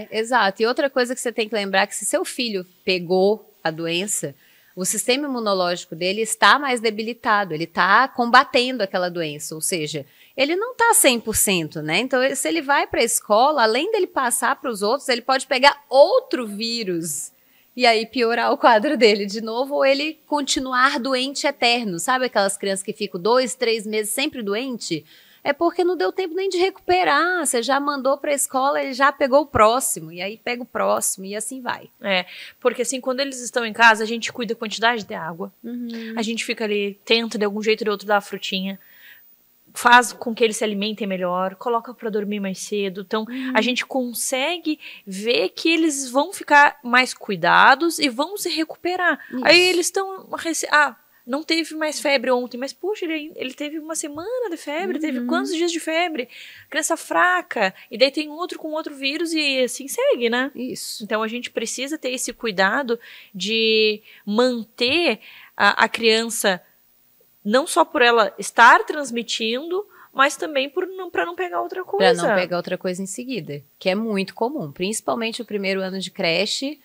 Exato. E outra coisa que você tem que lembrar é que se seu filho pegou a doença, o sistema imunológico dele está mais debilitado, ele está combatendo aquela doença, ou seja, ele não está 100%, né? Então, se ele vai para a escola, além dele passar para os outros, ele pode pegar outro vírus e aí piorar o quadro dele de novo, ou ele continuar doente eterno. Sabe aquelas crianças que ficam 2, 3 meses sempre doente? É porque não deu tempo nem de recuperar. Você já mandou para a escola, ele já pegou o próximo, e aí pega o próximo, e assim vai. Porque assim, quando eles estão em casa, a gente cuida da quantidade de água. A gente fica ali, tenta de algum jeito ou de outro dar a frutinha. Faz com que eles se alimentem melhor, coloca para dormir mais cedo. Então, a gente consegue ver que eles vão ficar mais cuidados e vão se recuperar. Isso. Aí eles estão... não teve mais febre ontem, mas, poxa, ele teve uma semana de febre, teve quantos dias de febre? Criança fraca, e daí tem outro com outro vírus e assim segue, né? Isso. Então, a gente precisa ter esse cuidado de manter a criança, não só por ela estar transmitindo, mas também para não pegar outra coisa. Para não pegar outra coisa em seguida, que é muito comum, principalmente o primeiro ano de creche.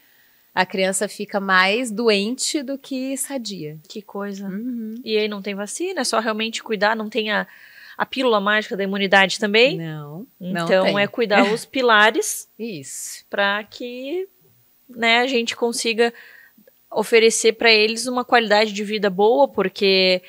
A criança fica mais doente do que sadia. Que coisa. E aí não tem vacina, é só realmente cuidar, não tem a pílula mágica da imunidade também? Não. Então não tem. É cuidar os pilares. Isso. Para que, né, a gente consiga oferecer para eles uma qualidade de vida boa, porque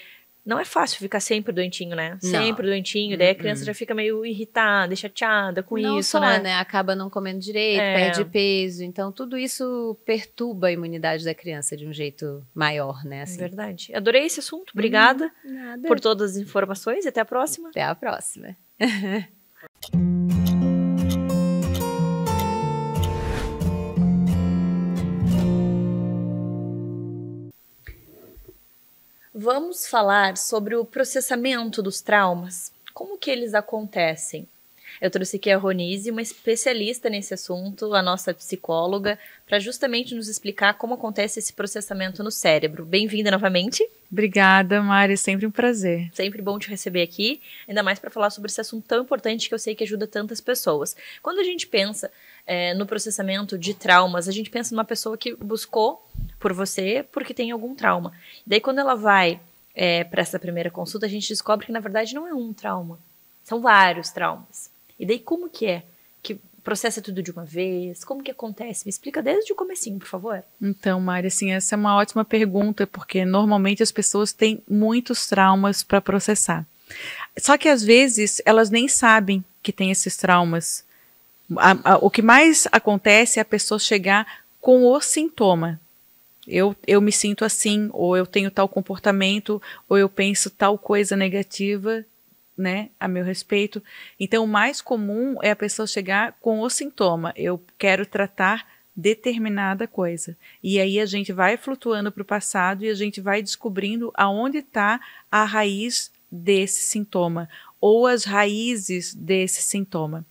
não é fácil ficar sempre doentinho, né? Sempre doentinho, daí a criança já fica meio irritada, chateada com não isso, só, né? Acaba não comendo direito, perde peso, então tudo isso perturba a imunidade da criança de um jeito maior, né? Assim. Verdade. Adorei esse assunto, obrigada por todas as informações e até a próxima. Até a próxima. Vamos falar sobre o processamento dos traumas. como que eles acontecem? Eu trouxe aqui a Ronise, uma especialista nesse assunto, a nossa psicóloga, para justamente nos explicar como acontece esse processamento no cérebro. Bem-vinda novamente. Obrigada, Mari, sempre um prazer. Sempre bom te receber aqui, ainda mais para falar sobre esse assunto tão importante que eu sei que ajuda tantas pessoas. Quando a gente pensa no processamento de traumas, a gente pensa numa pessoa que buscou por você porque tem algum trauma. Daí quando ela vai para essa primeira consulta, a gente descobre que na verdade não é um trauma, são vários traumas. E daí como que é? Que processa tudo de uma vez? Como que acontece? Me explica desde o comecinho, por favor. Então, Mari, assim, essa é uma ótima pergunta, porque normalmente as pessoas têm muitos traumas para processar. Só que às vezes elas nem sabem que tem esses traumas. O que mais acontece é a pessoa chegar com o sintoma. Eu me sinto assim, ou eu tenho tal comportamento, ou eu penso tal coisa negativa, né, a meu respeito. Então, o mais comum é a pessoa chegar com o sintoma. Eu quero tratar determinada coisa. E aí a gente vai flutuando para o passado e a gente vai descobrindo aonde está a raiz desse sintoma, ou as raízes desse sintoma.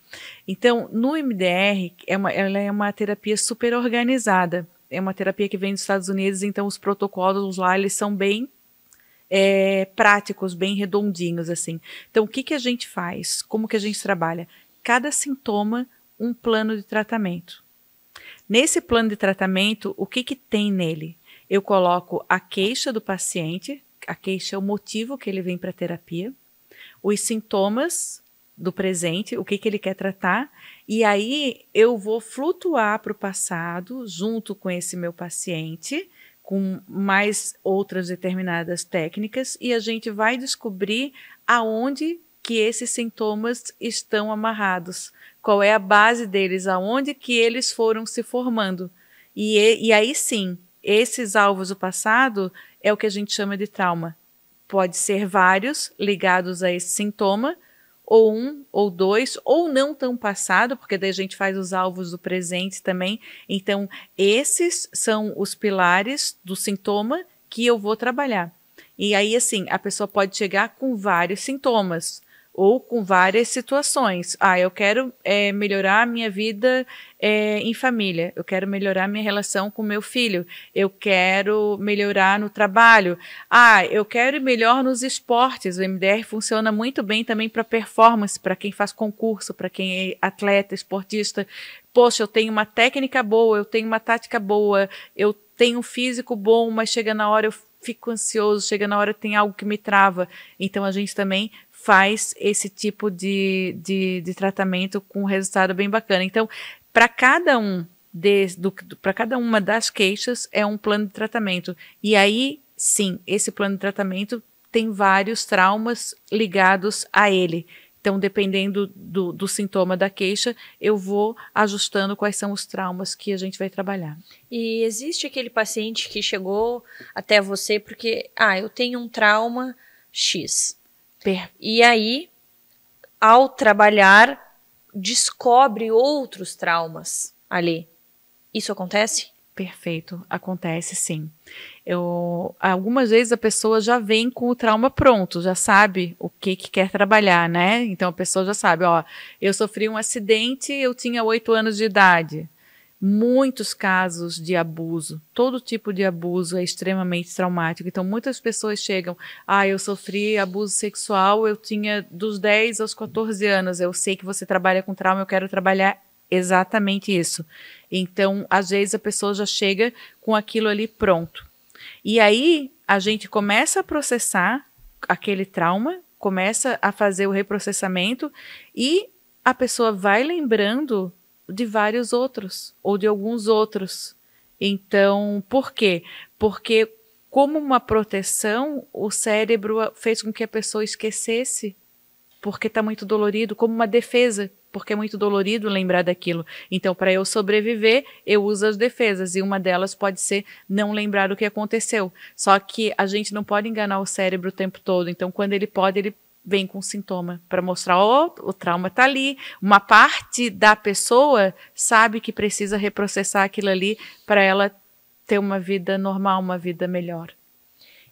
Então, no MDR, ela é uma terapia super organizada. É uma terapia que vem dos Estados Unidos, então os protocolos lá, eles são bem práticos, bem redondinhos, assim. Então, o que a gente faz? Como que a gente trabalha? Cada sintoma, um plano de tratamento. Nesse plano de tratamento, o que tem nele? Eu coloco a queixa do paciente, a queixa é o motivo que ele vem para a terapia, os sintomas do presente, o que ele quer tratar, e aí eu vou flutuar para o passado, junto com esse meu paciente, com mais outras determinadas técnicas, e a gente vai descobrir aonde que esses sintomas estão amarrados, qual é a base deles, aonde que eles foram se formando. E aí sim, esses alvos do passado é o que a gente chama de trauma. Pode ser vários ligados a esse sintoma, ou um, ou dois, ou não tão passado, porque daí a gente faz os alvos do presente também. Então, esses são os pilares do sintoma que eu vou trabalhar. E aí, assim, a pessoa pode chegar com vários sintomas, ou com várias situações. Eu quero melhorar a minha vida em família, eu quero melhorar a minha relação com meu filho, eu quero melhorar no trabalho, eu quero ir melhor nos esportes. O MDR funciona muito bem também para performance, para quem faz concurso, para quem é atleta, esportista. Poxa, eu tenho uma técnica boa, eu tenho uma tática boa, eu tenho um físico bom, mas chega na hora eu fico ansioso, chega na hora tem algo que me trava. Então a gente também faz esse tipo de tratamento com um resultado bem bacana. Então, para cada uma das queixas é um plano de tratamento. E aí, sim, esse plano de tratamento tem vários traumas ligados a ele. Então, dependendo do sintoma da queixa, eu vou ajustando quais são os traumas que a gente vai trabalhar. E existe aquele paciente que chegou até você porque, eu tenho um trauma X. E aí, ao trabalhar, descobre outros traumas ali. Isso acontece? Perfeito, acontece sim. Algumas vezes a pessoa já vem com o trauma pronto, já sabe o que quer trabalhar, né? Então a pessoa já sabe, eu sofri um acidente, eu tinha 8 anos de idade. Muitos casos de abuso, todo tipo de abuso é extremamente traumático. Então muitas pessoas chegam, eu sofri abuso sexual, eu tinha dos 10 aos 14 anos, eu sei que você trabalha com trauma, eu quero trabalhar exatamente isso. Então, às vezes a pessoa já chega com aquilo ali pronto. E aí a gente começa a processar aquele trauma, começa a fazer o reprocessamento e a pessoa vai lembrando de vários outros, ou de alguns outros. Então, por quê? Porque, como uma proteção, o cérebro fez com que a pessoa esquecesse, porque está muito dolorido, como uma defesa, porque é muito dolorido lembrar daquilo. Então, para eu sobreviver, eu uso as defesas, e uma delas pode ser não lembrar do que aconteceu. Só que a gente não pode enganar o cérebro o tempo todo. Então, quando ele pode, ele vem com sintoma para mostrar, o trauma está ali. Uma parte da pessoa sabe que precisa reprocessar aquilo ali para ela ter uma vida normal, uma vida melhor.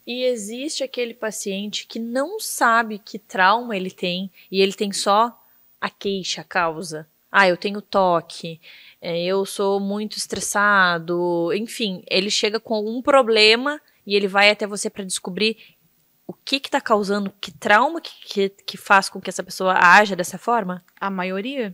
E existe aquele paciente que não sabe que trauma ele tem e ele tem só a queixa, a causa. Ah, eu tenho toque, eu sou muito estressado, enfim, ele chega com algum problema e ele vai até você para descobrir o que está causando, que trauma que faz com que essa pessoa haja dessa forma? A maioria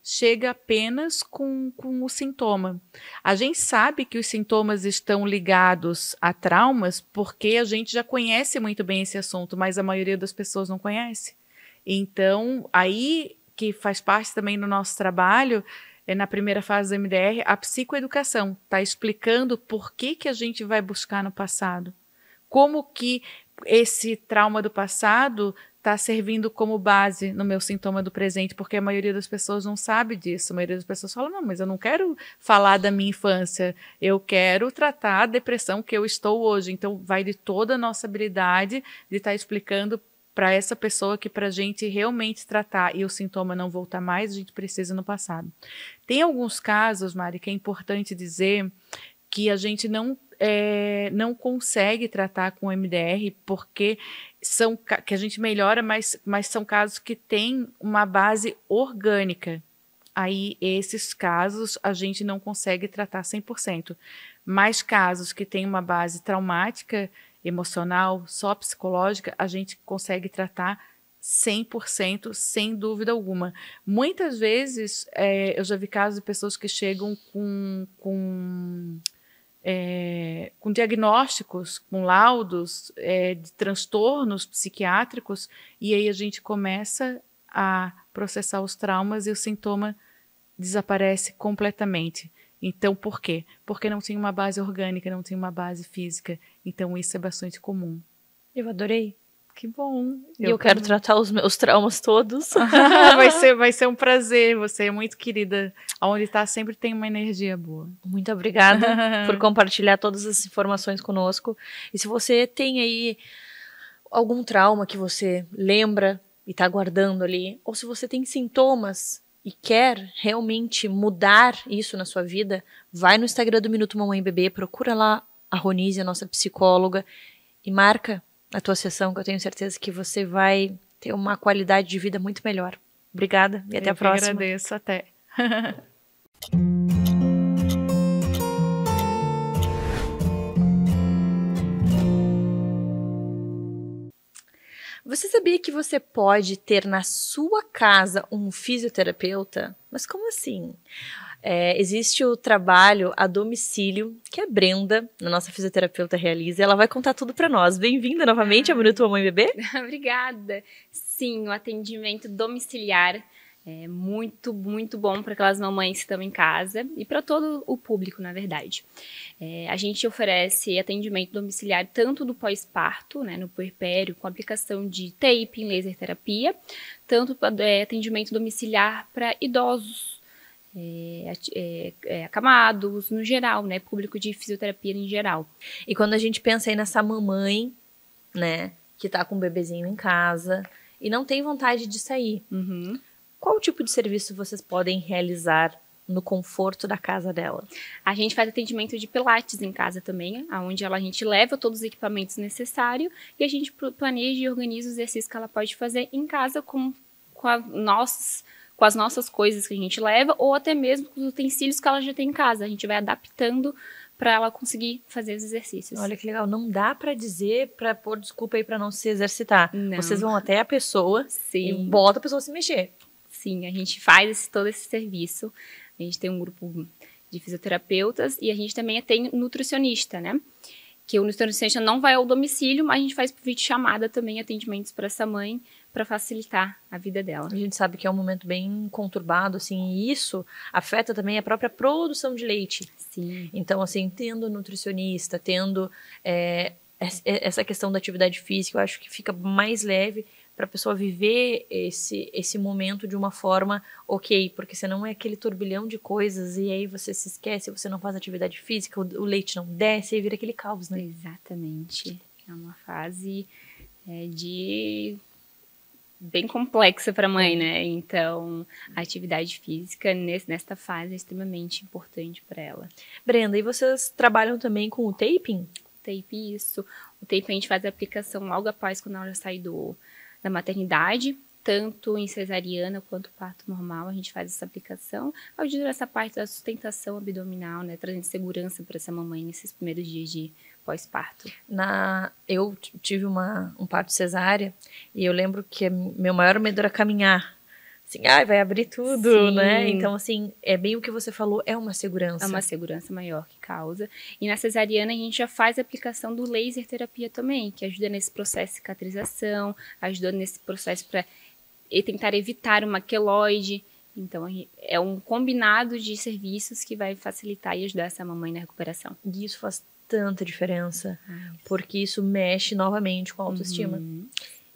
chega apenas com o sintoma. A gente sabe que os sintomas estão ligados a traumas porque a gente já conhece muito bem esse assunto, mas a maioria das pessoas não conhece. Então, aí que faz parte também do nosso trabalho, na primeira fase do MDR, a psicoeducação está explicando por que a gente vai buscar no passado. Como que esse trauma do passado está servindo como base no meu sintoma do presente, porque a maioria das pessoas não sabe disso. A maioria das pessoas fala, não, mas eu não quero falar da minha infância, eu quero tratar a depressão que eu estou hoje. Então, vai de toda a nossa habilidade de estar explicando para essa pessoa que para a gente realmente tratar e o sintoma não voltar mais, a gente precisa no passado. Tem alguns casos, Mari, que é importante dizer que a gente não consegue tratar com MDR porque que a gente melhora, mas são casos que têm uma base orgânica. Aí, esses casos, a gente não consegue tratar 100%. Mas casos que têm uma base traumática, emocional, só psicológica, a gente consegue tratar 100%, sem dúvida alguma. Muitas vezes, eu já vi casos de pessoas que chegam com diagnósticos, com laudos de transtornos psiquiátricos, e aí a gente começa a processar os traumas e o sintoma desaparece completamente. Então, por quê? Porque não tem uma base orgânica, não tem uma base física. Então, isso é bastante comum. Eu adorei. Que bom. E eu quero tratar os meus traumas todos. Vai ser um prazer. Você é muito querida. Onde está sempre tem uma energia boa. Muito obrigada por compartilhar todas as informações conosco. E se você tem aí algum trauma que você lembra e está guardando ali, ou se você tem sintomas e quer realmente mudar isso na sua vida, vai no Instagram do Minuto Mamãe Bebê, procura lá a Ronise, a nossa psicóloga, e marca a tua sessão, que eu tenho certeza que você vai ter uma qualidade de vida muito melhor. Obrigada e até a próxima. Eu agradeço, até. Você sabia que você pode ter na sua casa um fisioterapeuta? Mas como assim? Existe o trabalho a domicílio que a Brenda, a nossa fisioterapeuta, realiza. Ela vai contar tudo para nós. Bem-vinda novamente ao Minuto Mamãe Bebê. Obrigada. Sim, o atendimento domiciliar é muito, muito bom para aquelas mamães que estão em casa e para todo o público, na verdade. A gente oferece atendimento domiciliar tanto do pós-parto, né, no puerpério, com aplicação de taping, laser terapia, tanto atendimento domiciliar para idosos, acamados, no geral, né, público de fisioterapia em geral. E quando a gente pensa aí nessa mamãe, né, que tá com um bebezinho em casa e não tem vontade de sair, qual tipo de serviço vocês podem realizar no conforto da casa dela? A gente faz atendimento de pilates em casa também, onde a gente leva todos os equipamentos necessários e a gente planeja e organiza os exercícios que ela pode fazer em casa com as nossas coisas que a gente leva, ou até mesmo com os utensílios que ela já tem em casa. A gente vai adaptando para ela conseguir fazer os exercícios. Olha que legal, não dá para dizer, para pôr desculpa aí para não se exercitar. Não. Vocês vão até a pessoa e bota a pessoa a se mexer. Sim, a gente faz todo esse serviço. A gente tem um grupo de fisioterapeutas e a gente também tem nutricionista, né? Que o nutricionista não vai ao domicílio, mas a gente faz por videochamada também atendimentos para essa mãe, para facilitar a vida dela. A gente sabe que é um momento bem conturbado, assim, e isso afeta também a própria produção de leite. Sim. Então, assim, tendo nutricionista, tendo essa questão da atividade física, eu acho que fica mais leve para a pessoa viver esse momento de uma forma ok, porque senão é aquele turbilhão de coisas e aí você se esquece, você não faz atividade física, o leite não desce e vira aquele caos, né? Exatamente. É uma fase bem complexa para a mãe, né? Então, a atividade física nesta fase é extremamente importante para ela. Brenda, e vocês trabalham também com o taping? tape isso. O tape a gente faz a aplicação logo após quando ela já sai da maternidade, tanto em cesariana quanto parto normal, a gente faz essa aplicação, ajuda essa parte da sustentação abdominal, né, trazendo segurança para essa mamãe nesses primeiros dias de pós-parto. Eu tive um parto cesárea e eu lembro que meu maior medo era caminhar. Assim, vai abrir tudo, Sim. né? Então, assim, é bem o que você falou, é uma segurança. É uma segurança maior que causa. E na cesariana a gente já faz a aplicação do laser terapia também, que ajuda nesse processo de cicatrização, ajuda nesse processo para tentar evitar uma queloide. Então, é um combinado de serviços que vai facilitar e ajudar essa mamãe na recuperação. E isso faz tanta diferença, porque isso mexe novamente com a autoestima.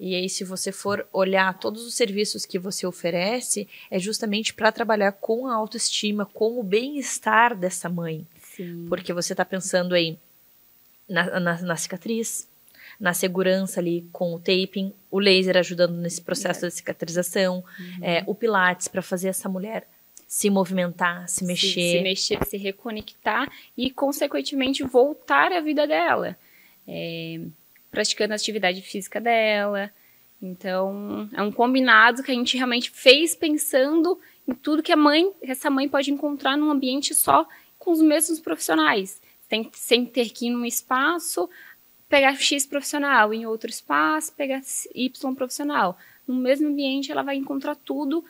E aí, se você for olhar todos os serviços que você oferece, é justamente para trabalhar com a autoestima, com o bem-estar dessa mãe. Sim. Porque você está pensando aí na cicatriz, na segurança ali com o taping, o laser ajudando nesse processo da cicatrização, o pilates para fazer essa mulher se movimentar, se mexer. Se reconectar e, consequentemente, voltar à vida dela. Praticando a atividade física dela. Então, é um combinado que a gente realmente fez pensando em tudo que essa mãe pode encontrar num ambiente só com os mesmos profissionais. Sem ter que ir num espaço, pegar X profissional, em outro espaço, pegar Y profissional. No mesmo ambiente, ela vai encontrar tudo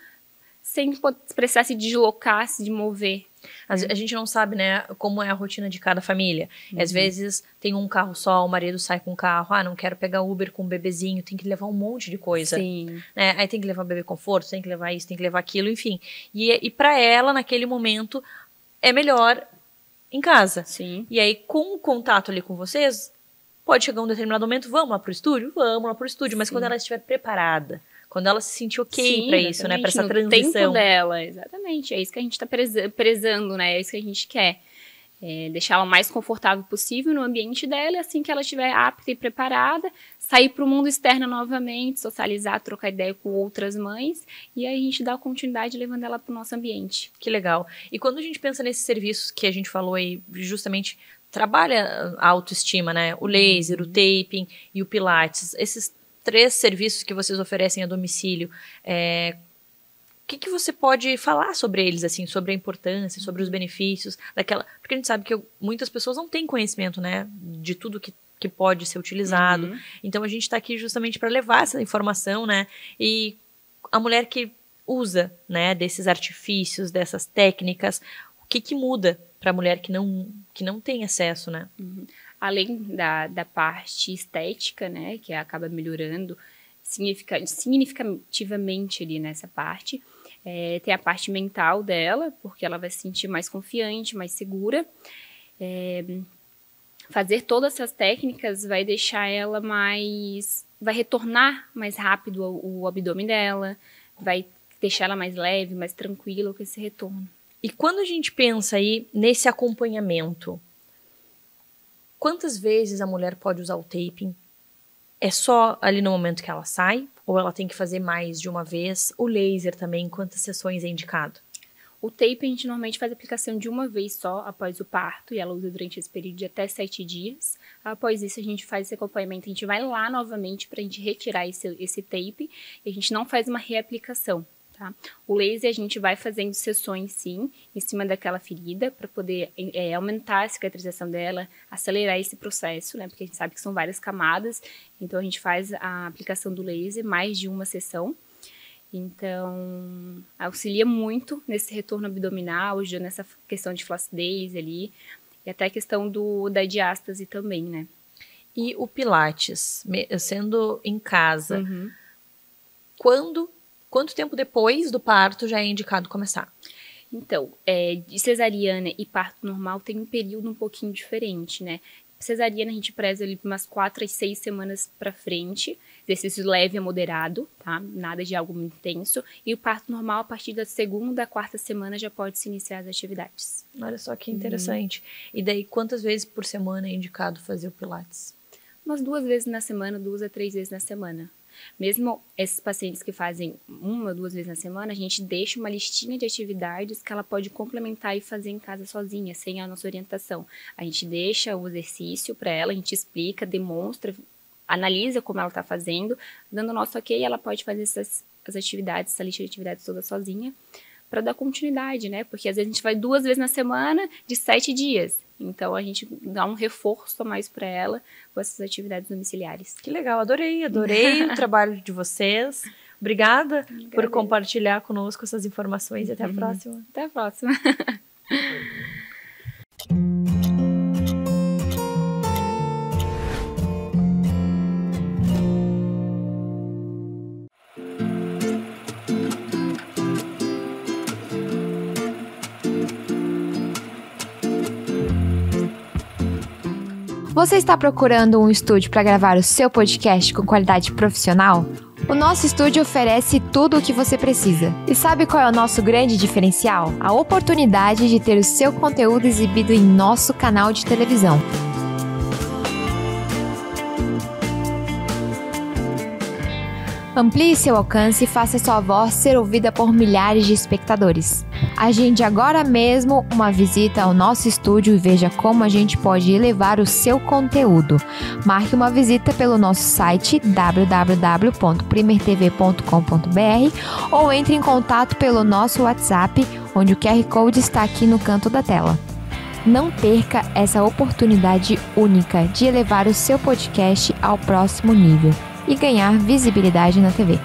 sem precisar se deslocar, se mover. A gente não sabe, né, como é a rotina de cada família. Às vezes tem um carro só, o marido sai com o carro, não quero pegar Uber com um bebezinho, tem que levar um monte de coisa. Sim. Né? Aí tem que levar bebê conforto, tem que levar isso, tem que levar aquilo, enfim. E para ela, naquele momento, é melhor em casa. Sim. E aí, com o contato ali com vocês, pode chegar um determinado momento, vamos lá pro estúdio? Vamos lá pro estúdio, mas quando ela estiver preparada, quando ela se sentir ok para isso, né? Para essa transição. No tempo dela, exatamente. É isso que a gente tá prezando, né? É isso que a gente quer. Deixar ela o mais confortável possível no ambiente dela, e assim que ela estiver apta e preparada, sair para o mundo externo novamente, socializar, trocar ideia com outras mães, e aí a gente dá continuidade levando ela para o nosso ambiente. Que legal. E quando a gente pensa nesses serviços que a gente falou aí, justamente trabalha a autoestima, né? O laser, o taping e o pilates, esses 3 serviços que vocês oferecem a domicílio, o que você pode falar sobre eles, assim, sobre a importância, sobre os benefícios daquela... Porque a gente sabe que muitas pessoas não têm conhecimento, né, de tudo que pode ser utilizado. Então a gente está aqui justamente para levar essa informação, né, e a mulher que usa, né, desses artifícios, dessas técnicas, o que muda para a mulher que não tem acesso, né? Além da parte estética, né, que acaba melhorando significativamente ali nessa parte, tem a parte mental dela, porque ela vai se sentir mais confiante, mais segura. Fazer todas essas técnicas vai deixar ela vai retornar mais rápido o abdômen dela, vai deixar ela mais leve, mais tranquila com esse retorno. E quando a gente pensa aí nesse acompanhamento, quantas vezes a mulher pode usar o taping? É só ali no momento que ela sai? Ou ela tem que fazer mais de uma vez? O laser também, quantas sessões é indicado? O tape a gente normalmente faz a aplicação de uma vez só após o parto, e ela usa durante esse período de até 7 dias. Após isso a gente faz esse acompanhamento, a gente vai lá novamente para a gente retirar esse tape, e a gente não faz uma reaplicação. Tá? O laser a gente vai fazendo sessões sim, em cima daquela ferida, para poder aumentar a cicatrização dela, acelerar esse processo, né? Porque a gente sabe que são várias camadas, então a gente faz a aplicação do laser mais de uma sessão. Então, auxilia muito nesse retorno abdominal, ajuda nessa questão de flacidez ali, e até a questão da diástase também, né? E de sendo em casa, quanto tempo depois do parto já é indicado começar? Então, de cesariana e parto normal tem um período um pouquinho diferente, né? Cesariana a gente preza ali umas 4 a 6 semanas para frente, exercício leve a moderado, tá? Nada de algo muito intenso. E o parto normal, a partir da 2ª, 4ª semana, já pode se iniciar as atividades. Olha só que interessante. E daí, quantas vezes por semana é indicado fazer o pilates? Umas 2 vezes na semana, 2 a 3 vezes na semana. Mesmo esses pacientes que fazem 1 ou 2 vezes na semana, a gente deixa uma listinha de atividades que ela pode complementar e fazer em casa sozinha, sem a nossa orientação. A gente deixa o exercício para ela, a gente explica, demonstra, analisa como ela está fazendo, dando o nosso ok, ela pode fazer as atividades, essa lista de atividades toda sozinha, para dar continuidade, né? Porque às vezes a gente vai 2 vezes na semana de 7 dias. Então, a gente dá um reforço a mais para ela com essas atividades domiciliares. Que legal, adorei o trabalho de vocês. Obrigada por compartilhar conosco essas informações e até a próxima. Até a próxima. Você está procurando um estúdio para gravar o seu podcast com qualidade profissional? O nosso estúdio oferece tudo o que você precisa. E sabe qual é o nosso grande diferencial? A oportunidade de ter o seu conteúdo exibido em nosso canal de televisão. Amplie seu alcance e faça sua voz ser ouvida por milhares de espectadores. Agende agora mesmo uma visita ao nosso estúdio e veja como a gente pode elevar o seu conteúdo. Marque uma visita pelo nosso site www.primertv.com.br ou entre em contato pelo nosso WhatsApp, onde o QR Code está aqui no canto da tela. Não perca essa oportunidade única de elevar o seu podcast ao próximo nível e ganhar visibilidade na TV.